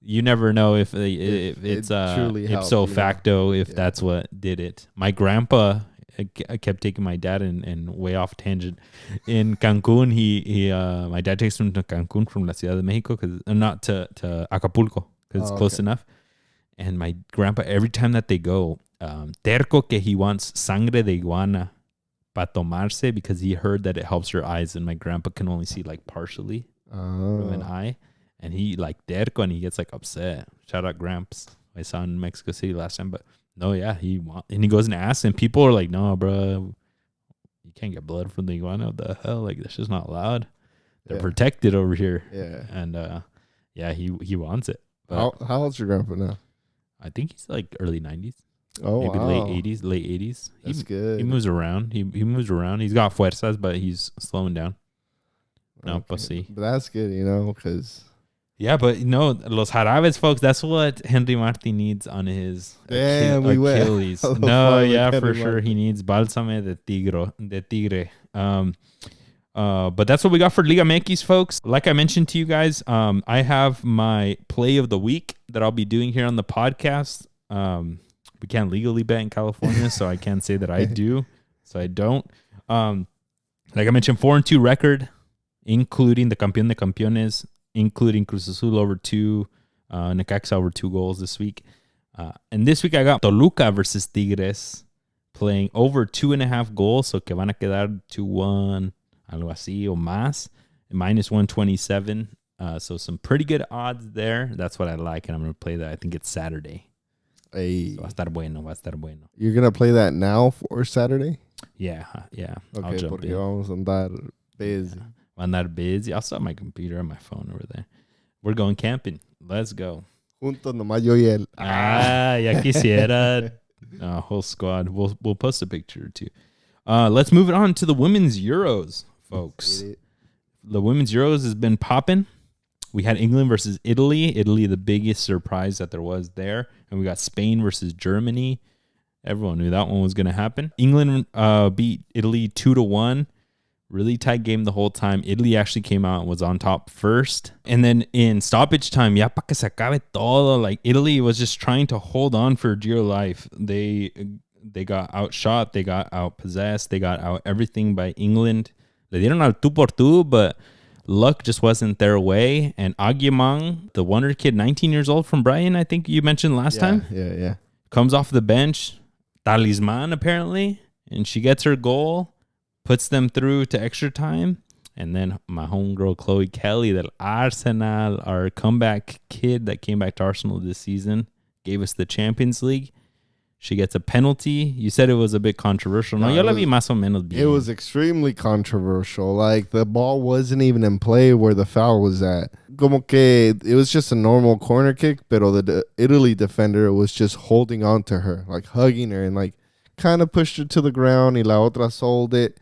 B: you never know if it's ipso facto, if that's what did it. My grandpa, I kept taking my dad and way off tangent. In Cancun, my dad takes him to Cancun from La Ciudad de Mexico, not to Acapulco, because it's close enough. And my grandpa, every time that they go, terco que he wants sangre de iguana para tomarse because he heard that it helps your eyes, and my grandpa can only see like partially from an eye. And he like terco and he gets like upset. Shout out Gramps. I saw him in Mexico City last time, but no, yeah, and he goes and asks, and people are like, no, bro, you can't get blood from the iguana. What the hell? Like, that's just not allowed. They're protected over here. Yeah. And yeah, he wants it.
A: How old's your grandpa now?
B: I think he's like early 90s.
A: Oh,
B: maybe
A: wow.
B: late 80s.
A: That's good.
B: He moves around. He moves around. He's got fuerzas, but he's slowing down. No, pues sí.
A: But that's good, because...
B: Yeah, but los jarabes, folks, that's what Henry Martin needs on his Achilles. No, yeah, for sure. He needs bálsame de tigre. But that's what we got for Liga MX, folks. Like I mentioned to you guys, I have my play of the week that I'll be doing here on the podcast. We can't legally bet in California, so I can't say that I do. So I don't. Like I mentioned, 4-2 record, including the Campeón de Campeones, including Cruz Azul over 2, Necaxa over 2 goals this week. And this week I got Toluca versus Tigres playing over 2.5 goals, so que van a quedar 2-1, algo así, o más, minus 127. So some pretty good odds there. That's what I like, and I'm going to play that. I think it's Saturday.
A: Hey.
B: So va a estar bueno.
A: You're going to play that now for Saturday?
B: Yeah.
A: Okay, porque vamos a andar busy.
B: Andar busy. I'll set my computer and my phone over there. We're going camping. Let's go.
A: Juntos nomás yo y él.
B: Ya quisiera. Whole squad. We'll post a picture or two. Let's move it on to the Women's Euros, folks. The Women's Euros has been popping. We had England versus Italy. Italy, the biggest surprise that there was there. And we got Spain versus Germany. Everyone knew that one was going to happen. England beat Italy 2-1. Really tight game the whole time. Italy actually came out and was on top first. And then in stoppage time, ya pa que se acabe todo, like Italy was just trying to hold on for dear life. They got outshot. They got outpossessed. They got out everything by England. Le dieron al tú por tú, but luck just wasn't their way. And Aguimang, the wonder kid, 19 years old from Brighton, I think you mentioned last time.
A: Yeah.
B: comes off the bench, talisman apparently, and she gets her goal, puts them through to extra time. And then my homegirl, Chloe Kelly, that Arsenal, our comeback kid that came back to Arsenal this season, gave us the Champions League. She gets a penalty. You said it was a bit controversial. No, yo la vi más o menos bien.
A: It was extremely controversial. Like, the ball wasn't even in play where the foul was at. Como que it was just a normal corner kick, pero the Italy defender was just holding on to her, like hugging her, and like kind of pushed her to the ground. Y la otra sold it.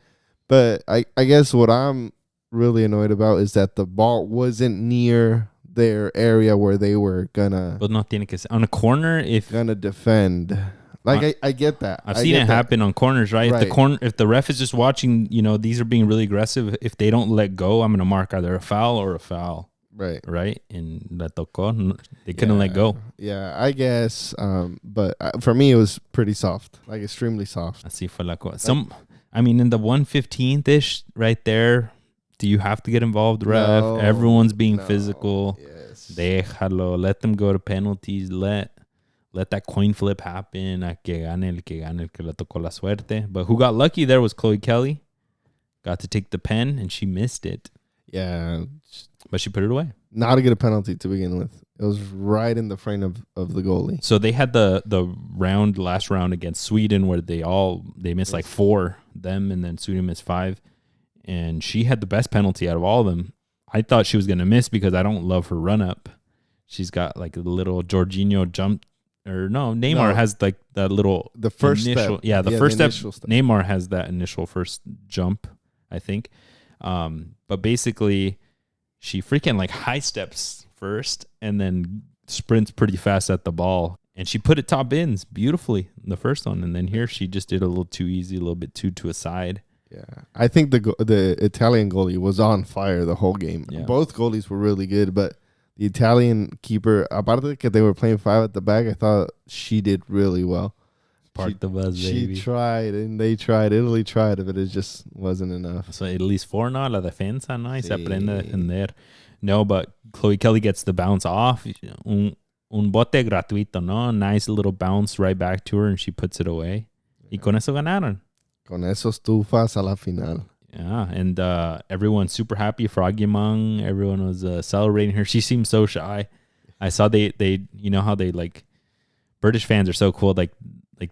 A: But I guess what I'm really annoyed about is that the ball wasn't near their area where they were gonna.
B: But no tiene que ser. On a corner, if
A: gonna defend. Like, I get that.
B: I've seen it happen on corners, right? If the ref is just watching, these are being really aggressive. If they don't let go, I'm gonna mark either a foul or a foul. Right. And la tocó. They couldn't let go.
A: Yeah, I guess. But for me, it was pretty soft, like extremely soft.
B: Así fue la cosa. In the 115th-ish right there, do you have to get involved, ref?
A: No,
B: Everyone's being physical.
A: Yes.
B: Déjalo. Let them go to penalties. Let that coin flip happen. A que gane el que le tocó la suerte. But who got lucky there was Chloe Kelly. Got to take the pen, and she missed it.
A: Yeah.
B: But she put it away.
A: Not a good penalty to begin with. It was right in the frame of the goalie.
B: So they had the last round against Sweden where they missed like 4, them, and then Sweden missed 5. And she had the best penalty out of all of them. I thought she was going to miss because I don't love her run-up. She's got like a little Jorginho jump. Or no, Neymar has like that little...
A: The first
B: initial,
A: step.
B: Yeah, the first step.
A: Step.
B: Neymar has that initial first jump, I think. But basically, she freaking like high steps first and then sprints pretty fast at the ball. And she put it top ins beautifully in the first one. And then here she just did a little too easy, a little bit too to a side.
A: Yeah, I think the Italian goalie was on fire the whole game.
B: Yeah.
A: Both goalies were really good, but the Italian keeper, aparte que they were playing 5 at the back, I thought she did really well.
B: Park the bus, baby.
A: She tried, and they tried. Italy tried, but it just wasn't enough.
B: So Italy's 4 now, la defensa, no? Y se aprende a defender. No, but Chloe Kelly gets the bounce off. Un bote gratuito, no? Nice little bounce right back to her, and she puts it away. Y con eso ganaron.
A: Con esos tufas a la final.
B: Yeah, and everyone's super happy for Aguimang. Everyone was celebrating her. She seemed so shy. I saw they how they like British fans are so cool. Like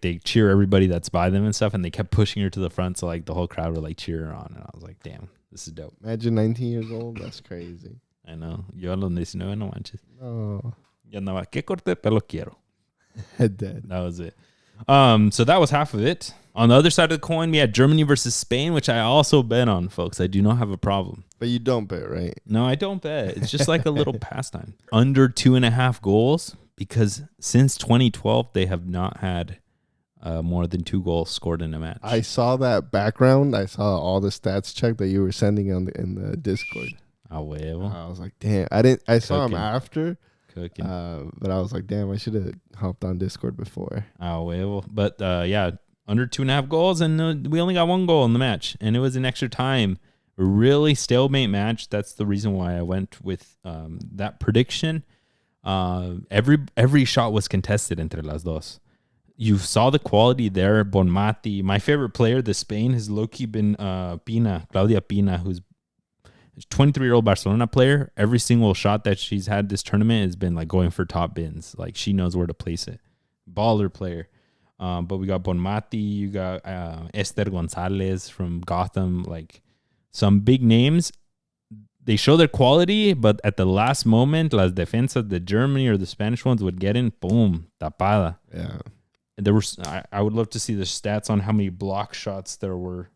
B: they cheer everybody that's by them and stuff, and they kept pushing her to the front, so like the whole crowd would like cheer her on. And I was like, damn, this is dope.
A: Imagine 19 years old. That's crazy.
B: I know. Yo a los 19 no manches.
A: Oh.
B: Yo andaba, ¿qué corte de pelo quiero?
A: Dead.
B: That was it. So that was half of it. On the other side of the coin, we had Germany versus Spain, which I also bet on, folks. I do not have a problem.
A: But you don't bet, right?
B: No, I don't bet. It's just like a little pastime. Under 2.5 goals, because since 2012, they have not had more than 2 goals scored in a match.
A: I saw that background. I saw all the stats check that you were sending in the Discord.
B: Ah, huevo.
A: I was like, damn. I saw him after.
B: Cooking.
A: But I was like, damn, I should have hopped on Discord before.
B: Ah, huevo. But yeah, under 2.5 goals, and we only got 1 goal in the match, and it was an extra time. A really stalemate match. That's the reason why I went with that prediction. Every shot was contested entre las dos. You saw the quality there. Bonmati, my favorite player, the Spain, has low-key been Claudia Pina, who's a 23-year-old Barcelona player. Every single shot that she's had this tournament has been like going for top bins. Like she knows where to place it. Baller player. But we got Bonmati, you got Esther Gonzalez from Gotham, like some big names. They show their quality, but at the last moment, las defensas, the Germany or the Spanish ones would get in, boom, tapada.
A: Yeah.
B: And there was, I would love to see the stats on how many block shots there were.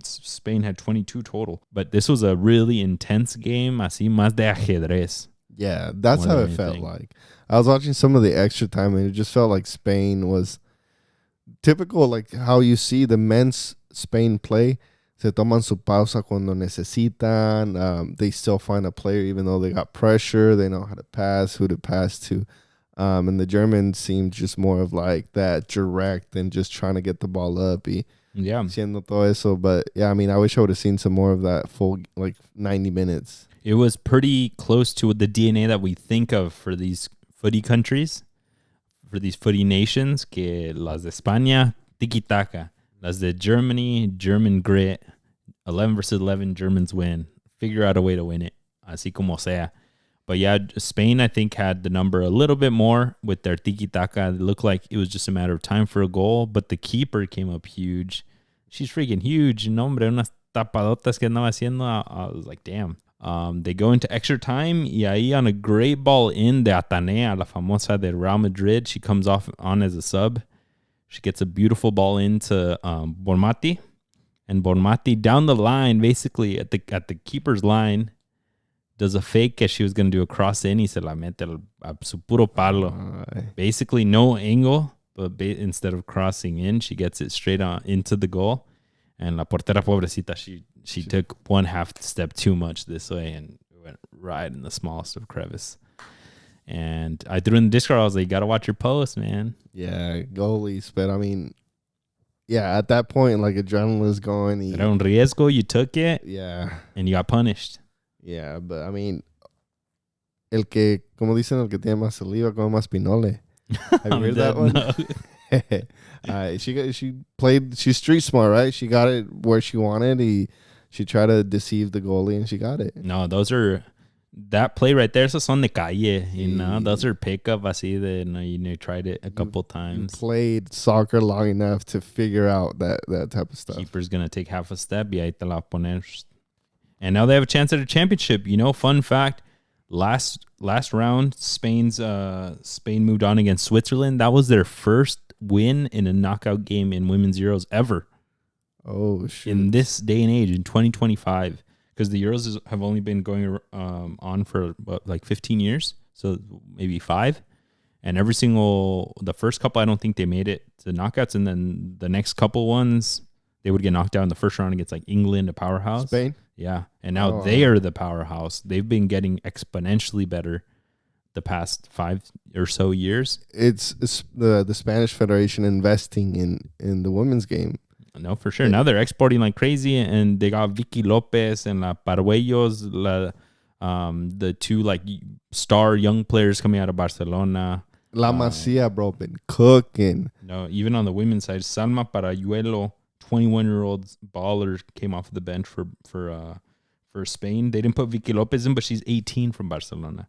B: Spain had 22 total, but this was a really intense game, así más de ajedrez.
A: Yeah, that's how it felt like. I was watching some of the extra time, and it just felt like Spain was typical, like how you see the men's Spain play. Se toman su pausa cuando necesitan. They still find a player even though they got pressure. They know how to pass, who to pass to. And the Germans seemed just more of like that direct and just trying to get the ball up.
B: Yeah.
A: Haciendo todo eso. But yeah, I mean, I wish I would have seen some more of that full, like 90 minutes.
B: It was pretty close to the DNA that we think of for these footy countries. footy nations, que las de España, tiki-taka. Las de Germany, German grit. 11 versus 11, Germans win. Figure out a way to win it. Así como sea. But yeah, Spain, I think, had the number a little bit more with their tiki-taka. It looked like it was just a matter of time for a goal, but the keeper came up huge. She's freaking huge. No, hombre, unas tapadotas que andaba haciendo. I was like, damn. They go into extra time, y ahí on a great ball in de Atenea, la famosa de Real Madrid. She comes on as a sub. She gets a beautiful ball into Bonmati. And Bonmati down the line, basically at the keeper's line, does a fake as she was going to do a cross in. Y se la mete a su puro palo. Basically no angle, but instead of crossing in, she gets it straight on into the goal. And la portera pobrecita, she took one half step too much this way and went right in the smallest of crevice. And I threw in the Discord. I was like, you got to watch your post, man.
A: Yeah, goalies. But, I mean, yeah, at that point, like, adrenaline was going.
B: Era un riesgo. You took it.
A: Yeah.
B: And you got punished.
A: Yeah, but, I mean, como dicen, el que tiene más saliva, come más pinole. Have you heard that one? No. She's street smart, right? She got it where she wanted. She tried to deceive the goalie, and she got it.
B: No, that play right there, esos son de calle, you know? Those are pickup, así de, you tried it a couple times.
A: You played soccer long enough to figure out that type of stuff.
B: Keeper's going to take half a step, y ahí te la poner. And now they have a chance at a championship. You know, fun fact, last round, Spain moved on against Switzerland. That was their first win in a knockout game in Women's Euros ever.
A: Oh, shit.
B: In this day and age, in 2025. Because the Euros have only been going on for, like 15 years? So maybe 5. And the first couple, I don't think they made it to knockouts. And then the next couple ones, they would get knocked out in the first round against like England, a powerhouse.
A: Spain?
B: Yeah. And now they are the powerhouse. They've been getting exponentially better the past 5 or so years.
A: It's the Spanish Federation investing in the women's game.
B: No, for sure. Now they're exporting like crazy, and they got Vicky Lopez and La Parhuellos, the two like star young players coming out of Barcelona.
A: La Masia, bro, been cooking.
B: No, even on the women's side, Salma Parayuelo, 21-year-old baller, came off the bench for Spain. They didn't put Vicky Lopez in, but she's 18 from Barcelona.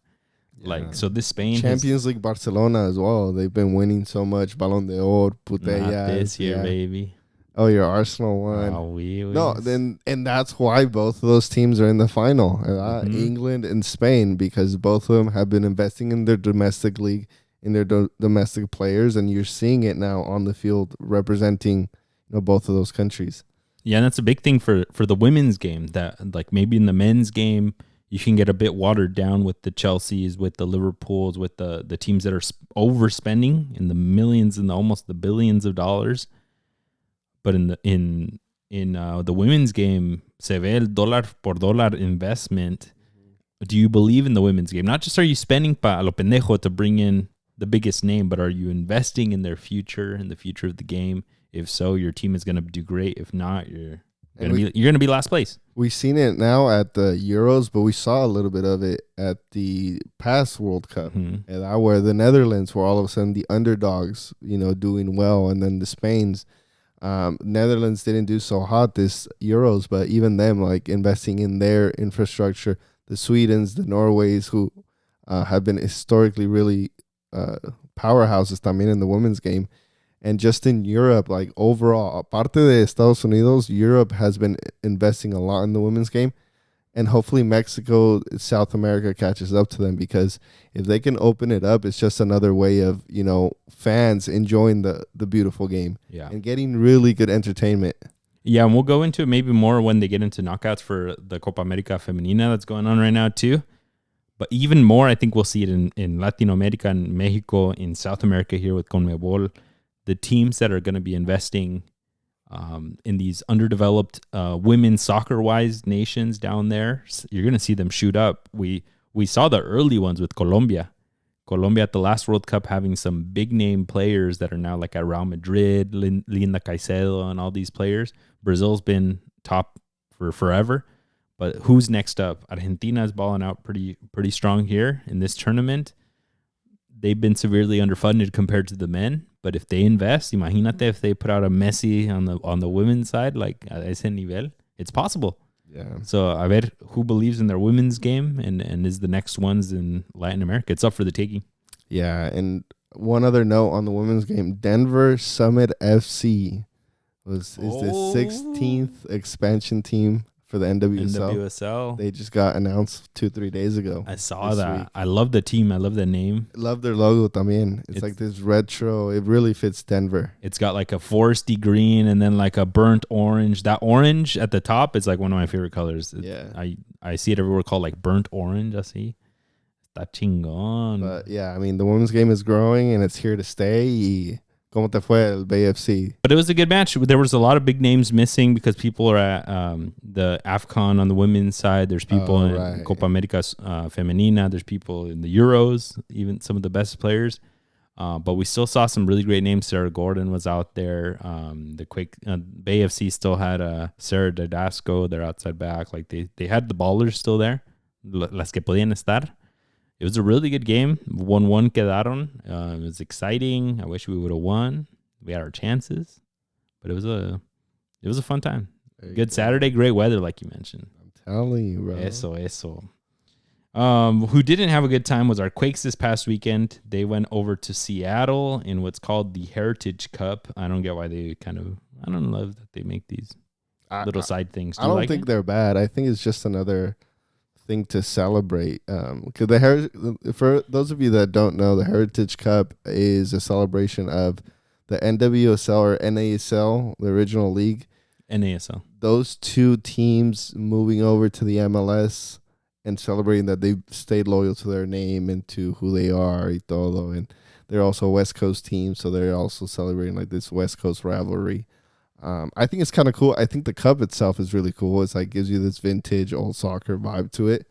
B: Yeah. Like, so this Spain
A: Champions League Barcelona as well. They've been winning so much. Balón de Oro, Putellas.
B: Not this year, baby.
A: Oh, your Arsenal one.
B: Oh,
A: no, and that's why both of those teams are in the final. England and Spain, because both of them have been investing in their domestic league, in their domestic players, and you're seeing it now on the field representing both of those countries.
B: Yeah, and that's a big thing for the women's game, that like maybe in the men's game you can get a bit watered down with the Chelseas, with the Liverpools, with the teams that are overspending in the millions and almost the billions of dollars. But in the women's game, se ve el dólar por dólar investment. Do you believe in the women's game? Not just are you spending pa lo pendejo to bring in the biggest name, but are you investing in their future, in the future of the game? If so, your team is going to do great. If not, you're going to be last place.
A: We've seen it now at the Euros, but we saw a little bit of it at the past World Cup, and where the Netherlands were all of a sudden the underdogs, doing well, and then the Spains. Netherlands didn't do so hot this Euros, but even them, like, investing in their infrastructure, the Swedens, the Norways, who have been historically really powerhouses también in the women's game. And just in Europe, like, overall, aparte de Estados Unidos, Europe has been investing a lot in the women's game. And hopefully Mexico, South America catches up to them, because if they can open it up, it's just another way of, fans enjoying the beautiful game and getting really good entertainment.
B: Yeah, and we'll go into it maybe more when they get into knockouts for the Copa America Femenina that's going on right now too. But even more, I think we'll see it in Latin America and Mexico, in South America here with CONMEBOL. The teams that are going to be investing in these underdeveloped women's soccer-wise nations down there, you're going to see them shoot up. We saw the early ones with Colombia. Colombia at the last World Cup having some big-name players that are now like at Real Madrid, Linda Caicedo and all these players. Brazil's been top for forever. But who's next up? Argentina is balling out pretty strong here in this tournament. they've been severely underfunded compared to the men. But if they invest, imagínate if they put out a Messi on the women's side, like a ese nivel, it's possible.
A: Yeah.
B: So a ver who believes in their women's game and is the next ones in Latin America. It's up for the taking.
A: Yeah, and one other note on the women's game: Denver Summit FC is the 16th expansion team for the NWSL.
B: NWSL.
A: They just got announced 2-3 days ago.
B: I saw that. Week. I love the team. I love the name.
A: Love their logo también. It's like this retro. It really fits Denver.
B: It's got like a foresty green and then like a burnt orange. That orange at the top is like one of my favorite colors. I see it everywhere called like burnt orange. Así. Está chingón.
A: But yeah, I mean, the women's game is growing and it's here to stay. Y ¿Cómo te fue el BFC?
B: But it was a good match. There was a lot of big names missing because people are at the AFCON on the women's side. There's people in Copa America Femenina. There's people in the Euros, even some of the best players. But we still saw some really great names. Sarah Gordon was out there. The BFC still had Sarah Didasco, their outside back. Like they had the ballers still there. Las que podían estar. It was a really good game. 1-1 quedaron. It was exciting. I wish we would have won. We had our chances, but it was a fun time. Good Saturday, great weather, like you mentioned.
A: I'm telling you, bro.
B: Eso. Who didn't have a good time was our Quakes this past weekend. They went over to Seattle in what's called the Heritage Cup. I don't get why they I don't love that they make these little side things.
A: I don't think they're bad. I think it's just another thing to celebrate, because for those of you that don't know, the Heritage Cup is a celebration of the NWSL or NASL, the original league.
B: NASL.
A: Those two teams moving over to the MLS and celebrating that they've stayed loyal to their name and to who they are y todo. And they're also a West Coast team, so they're also celebrating like this West Coast rivalry. I think it's kind of cool. I think the cup itself is really cool. It's like gives you this vintage old soccer vibe to it.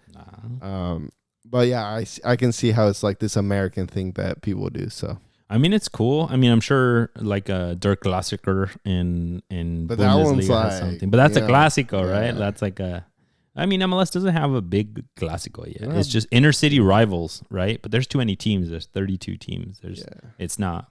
A: But yeah, I can see how it's like this American thing that people do. So
B: I mean, it's cool. I mean, I'm sure like a Der Klassiker in
A: but that one's like
B: something. But that's a Clásico, right? That's like I mean, MLS doesn't have a big Clásico yet. It's just inner city rivals, right? But there's too many teams. There's 32 teams. It's not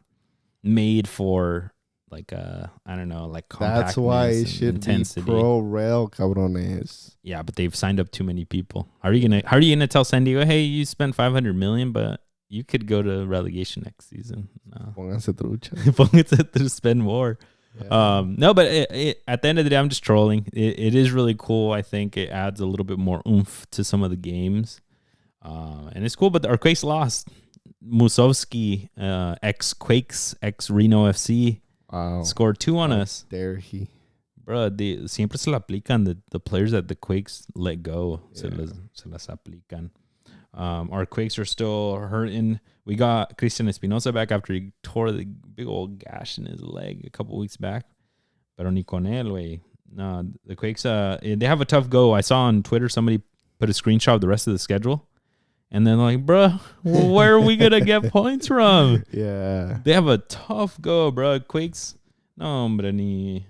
B: made for like I don't know, like compactness. That's why it should intensity.
A: Be pro rail cabrones.
B: Yeah, but they've signed up too many people. How are you gonna tell San Diego, hey, you spent $500 million, but you could go to relegation next season? No.
A: Pónganse trucha.
B: Pónganse to spend more. Yeah. No, but at the end of the day, I'm just trolling. It is really cool. I think it adds a little bit more oomph to some of the games, and it's cool. But our Quakes lost. Musovski, ex-Quakes, ex-Reno FC, scored 2 on us.
A: Dare he?
B: Bro, siempre se la aplican. The players that the Quakes let go, se las aplican. Our Quakes are still hurting. We got Cristian Espinosa back after he tore the big old gash in his leg a couple weeks back. Pero ni con él, güey. No, the Quakes, they have a tough go. I saw on Twitter somebody put a screenshot of the rest of the schedule. And then like, bro, where are we going to get points from?
A: Yeah.
B: They have a tough go, bro. Quakes, no, hombre, ni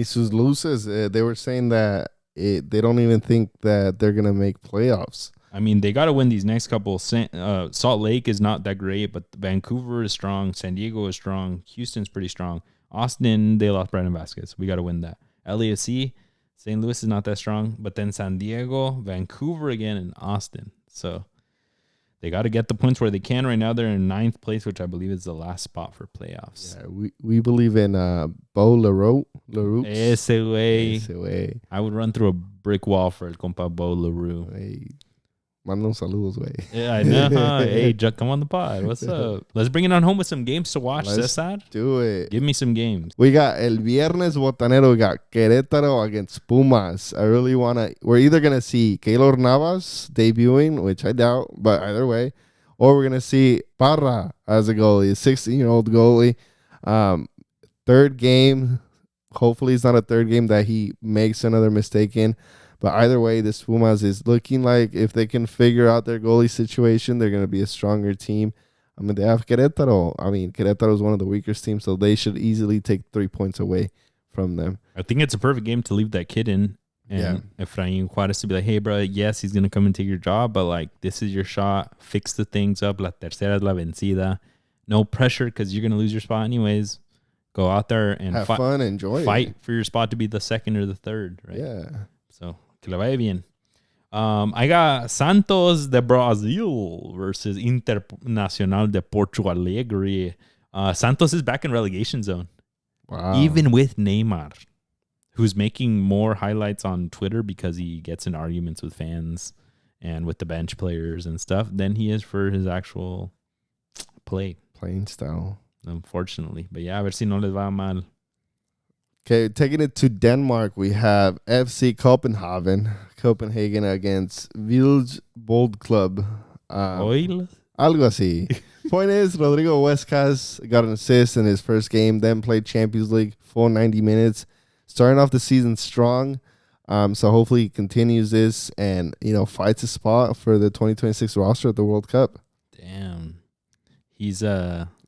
A: sus luces. They were saying that they don't even think that they're going to make playoffs.
B: I mean, they got to win these next couple. Salt Lake is not that great, but Vancouver is strong. San Diego is strong. Houston's pretty strong. Austin, they lost Brandon Vasquez. We got to win that. LAFC, St. Louis is not that strong, but then San Diego, Vancouver again, and Austin. So they got to get the points where they can. Right now, they're in 9th place, which I believe is the last spot for playoffs.
A: Yeah, we believe in Bo LaRoux.
B: Ese way. I would run through a brick wall for el compa Bo LaRoux.
A: Hey. Manda un saludos, güey.
B: Yeah, I know. Hey, Juck, come on the pod. What's up? Let's bring it on home with some games to watch, Cesar.
A: Do it.
B: Give me some games.
A: We got El Viernes Botanero. We got Querétaro against Pumas. I really want to... We're either going to see Keylor Navas debuting, which I doubt, but either way. Or we're going to see Parra as a goalie, a 16-year-old goalie. Third game. Hopefully it's not a third game that he makes another mistake in. But either way, this Pumas is looking like if they can figure out their goalie situation, they're going to be a stronger team. I mean, they have Querétaro. I mean, Querétaro is one of the weaker teams, so they should easily take 3 points away from them.
B: I think it's a perfect game to leave that kid in And Efrain Juarez to be like, hey, bro, yes, he's going to come and take your job, but like, this is your shot. Fix the things up. La tercera es la vencida. No pressure because you're going to lose your spot anyways. Go out there and
A: have fun, enjoy
B: fight for your spot to be the second or the third, right?
A: Yeah.
B: So, que le vaya bien. I got Santos de Brazil versus Internacional de Porto Alegre. Santos is back in relegation zone.
A: Wow.
B: Even with Neymar, who's making more highlights on Twitter because he gets in arguments with fans and with the bench players and stuff than he is for his actual
A: playing style.
B: Unfortunately. But yeah, a ver si no les va mal.
A: Okay, taking it to Denmark, we have FC Copenhagen against Vild's Bold Club.
B: Oil?
A: Algo así. Point is, Rodrigo Huescas got an assist in his first game, then played Champions League full 90 minutes. Starting off the season strong. So hopefully he continues this and, fights a spot for the 2026 roster at the World Cup.
B: Damn. He's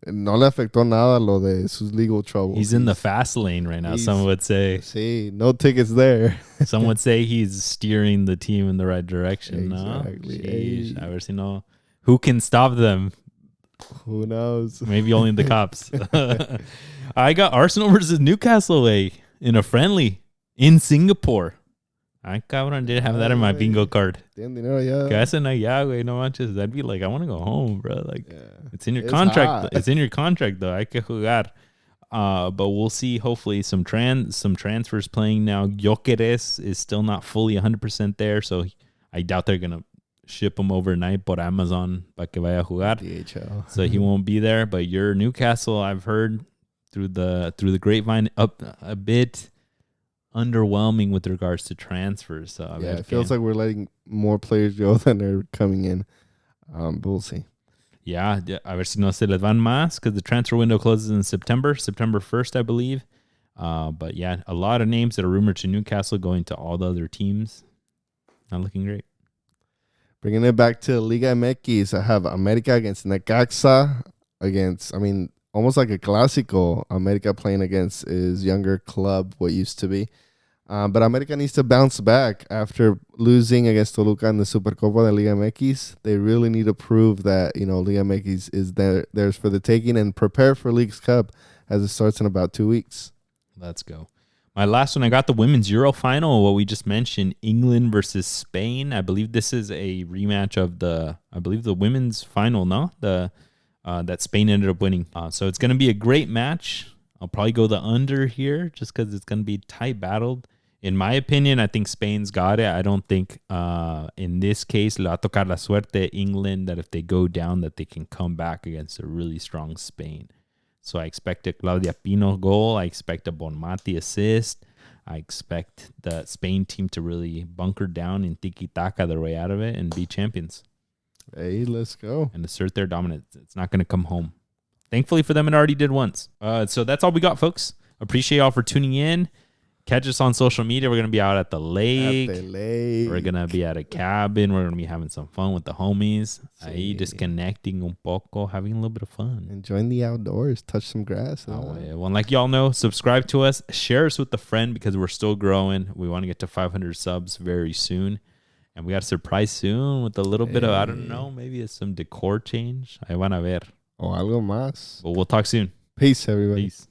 A: No le afectó nada lo de sus legal troubles.
B: He's in the fast lane right now, some would say.
A: See, no tickets there.
B: Some would say he's steering the team in the right direction.
A: Exactly.
B: No? Sheesh. A ver si no. Who can stop them?
A: Who knows?
B: Maybe only the cops. I got Arsenal versus Newcastle in a friendly in Singapore. Ay, cabrón, didn't have that in my bingo card.
A: Tienen dinero ya.
B: Que hacen allá, güey, no manches. I'd be like, I want to go home, bro. Like, it's in your
A: It's
B: contract.
A: hot.
B: It's in your contract, though. Hay que jugar. But we'll see, hopefully, some transfers playing now. Gyökeres is still not fully 100% there, so I doubt they're going to ship him overnight por Amazon para que vaya a jugar.
A: DHL.
B: So he won't be there. But your Newcastle, I've heard through the grapevine, up a bit underwhelming with regards to transfers. So
A: it feels like we're letting more players go than they're coming in. But we'll see.
B: Yeah, a ver si no se les van más because the transfer window closes in September 1st, I believe. But yeah, a lot of names that are rumored to Newcastle going to all the other teams. Not looking great.
A: Bringing it back to Liga MX, I have America against Necaxa almost like a Clásico. America playing against his younger club, what used to be. But America needs to bounce back after losing against Toluca in the Supercopa de Liga MX. They really need to prove that, Liga MX is theirs for the taking and prepare for League's Cup as it starts in about 2 weeks.
B: Let's go. My last one, I got the women's Euro final, what we just mentioned, England versus Spain. I believe this is a rematch of the women's final, no? That Spain ended up winning. So it's going to be a great match. I'll probably go the under here just because it's going to be tight battled. In my opinion, I think Spain's got it. I don't think in this case, le va a tocar la suerte England that if they go down that they can come back against a really strong Spain. So I expect a Claudia Pino goal. I expect a Bonmati assist. I expect the Spain team to really bunker down and tiki-taka their way out of it and be champions.
A: Hey, let's go.
B: And assert their dominance. It's not going to come home. Thankfully for them, it already did once. So that's all we got, folks. Appreciate y'all for tuning in. Catch us on social media. We're going to be out at the lake. We're going to be at a cabin. We're going to be having some fun with the homies. Ahí disconnecting un poco, having a little bit of fun.
A: Enjoying the outdoors. Touch some grass.
B: Well, like y'all know, subscribe to us. Share us with a friend because we're still growing. We want to get to 500 subs very soon. And we got a surprise soon with a little bit of, I don't know, maybe it's some decor change. Ahí van a ver.
A: O algo más.
B: But we'll talk soon.
A: Peace, everybody.
B: Peace.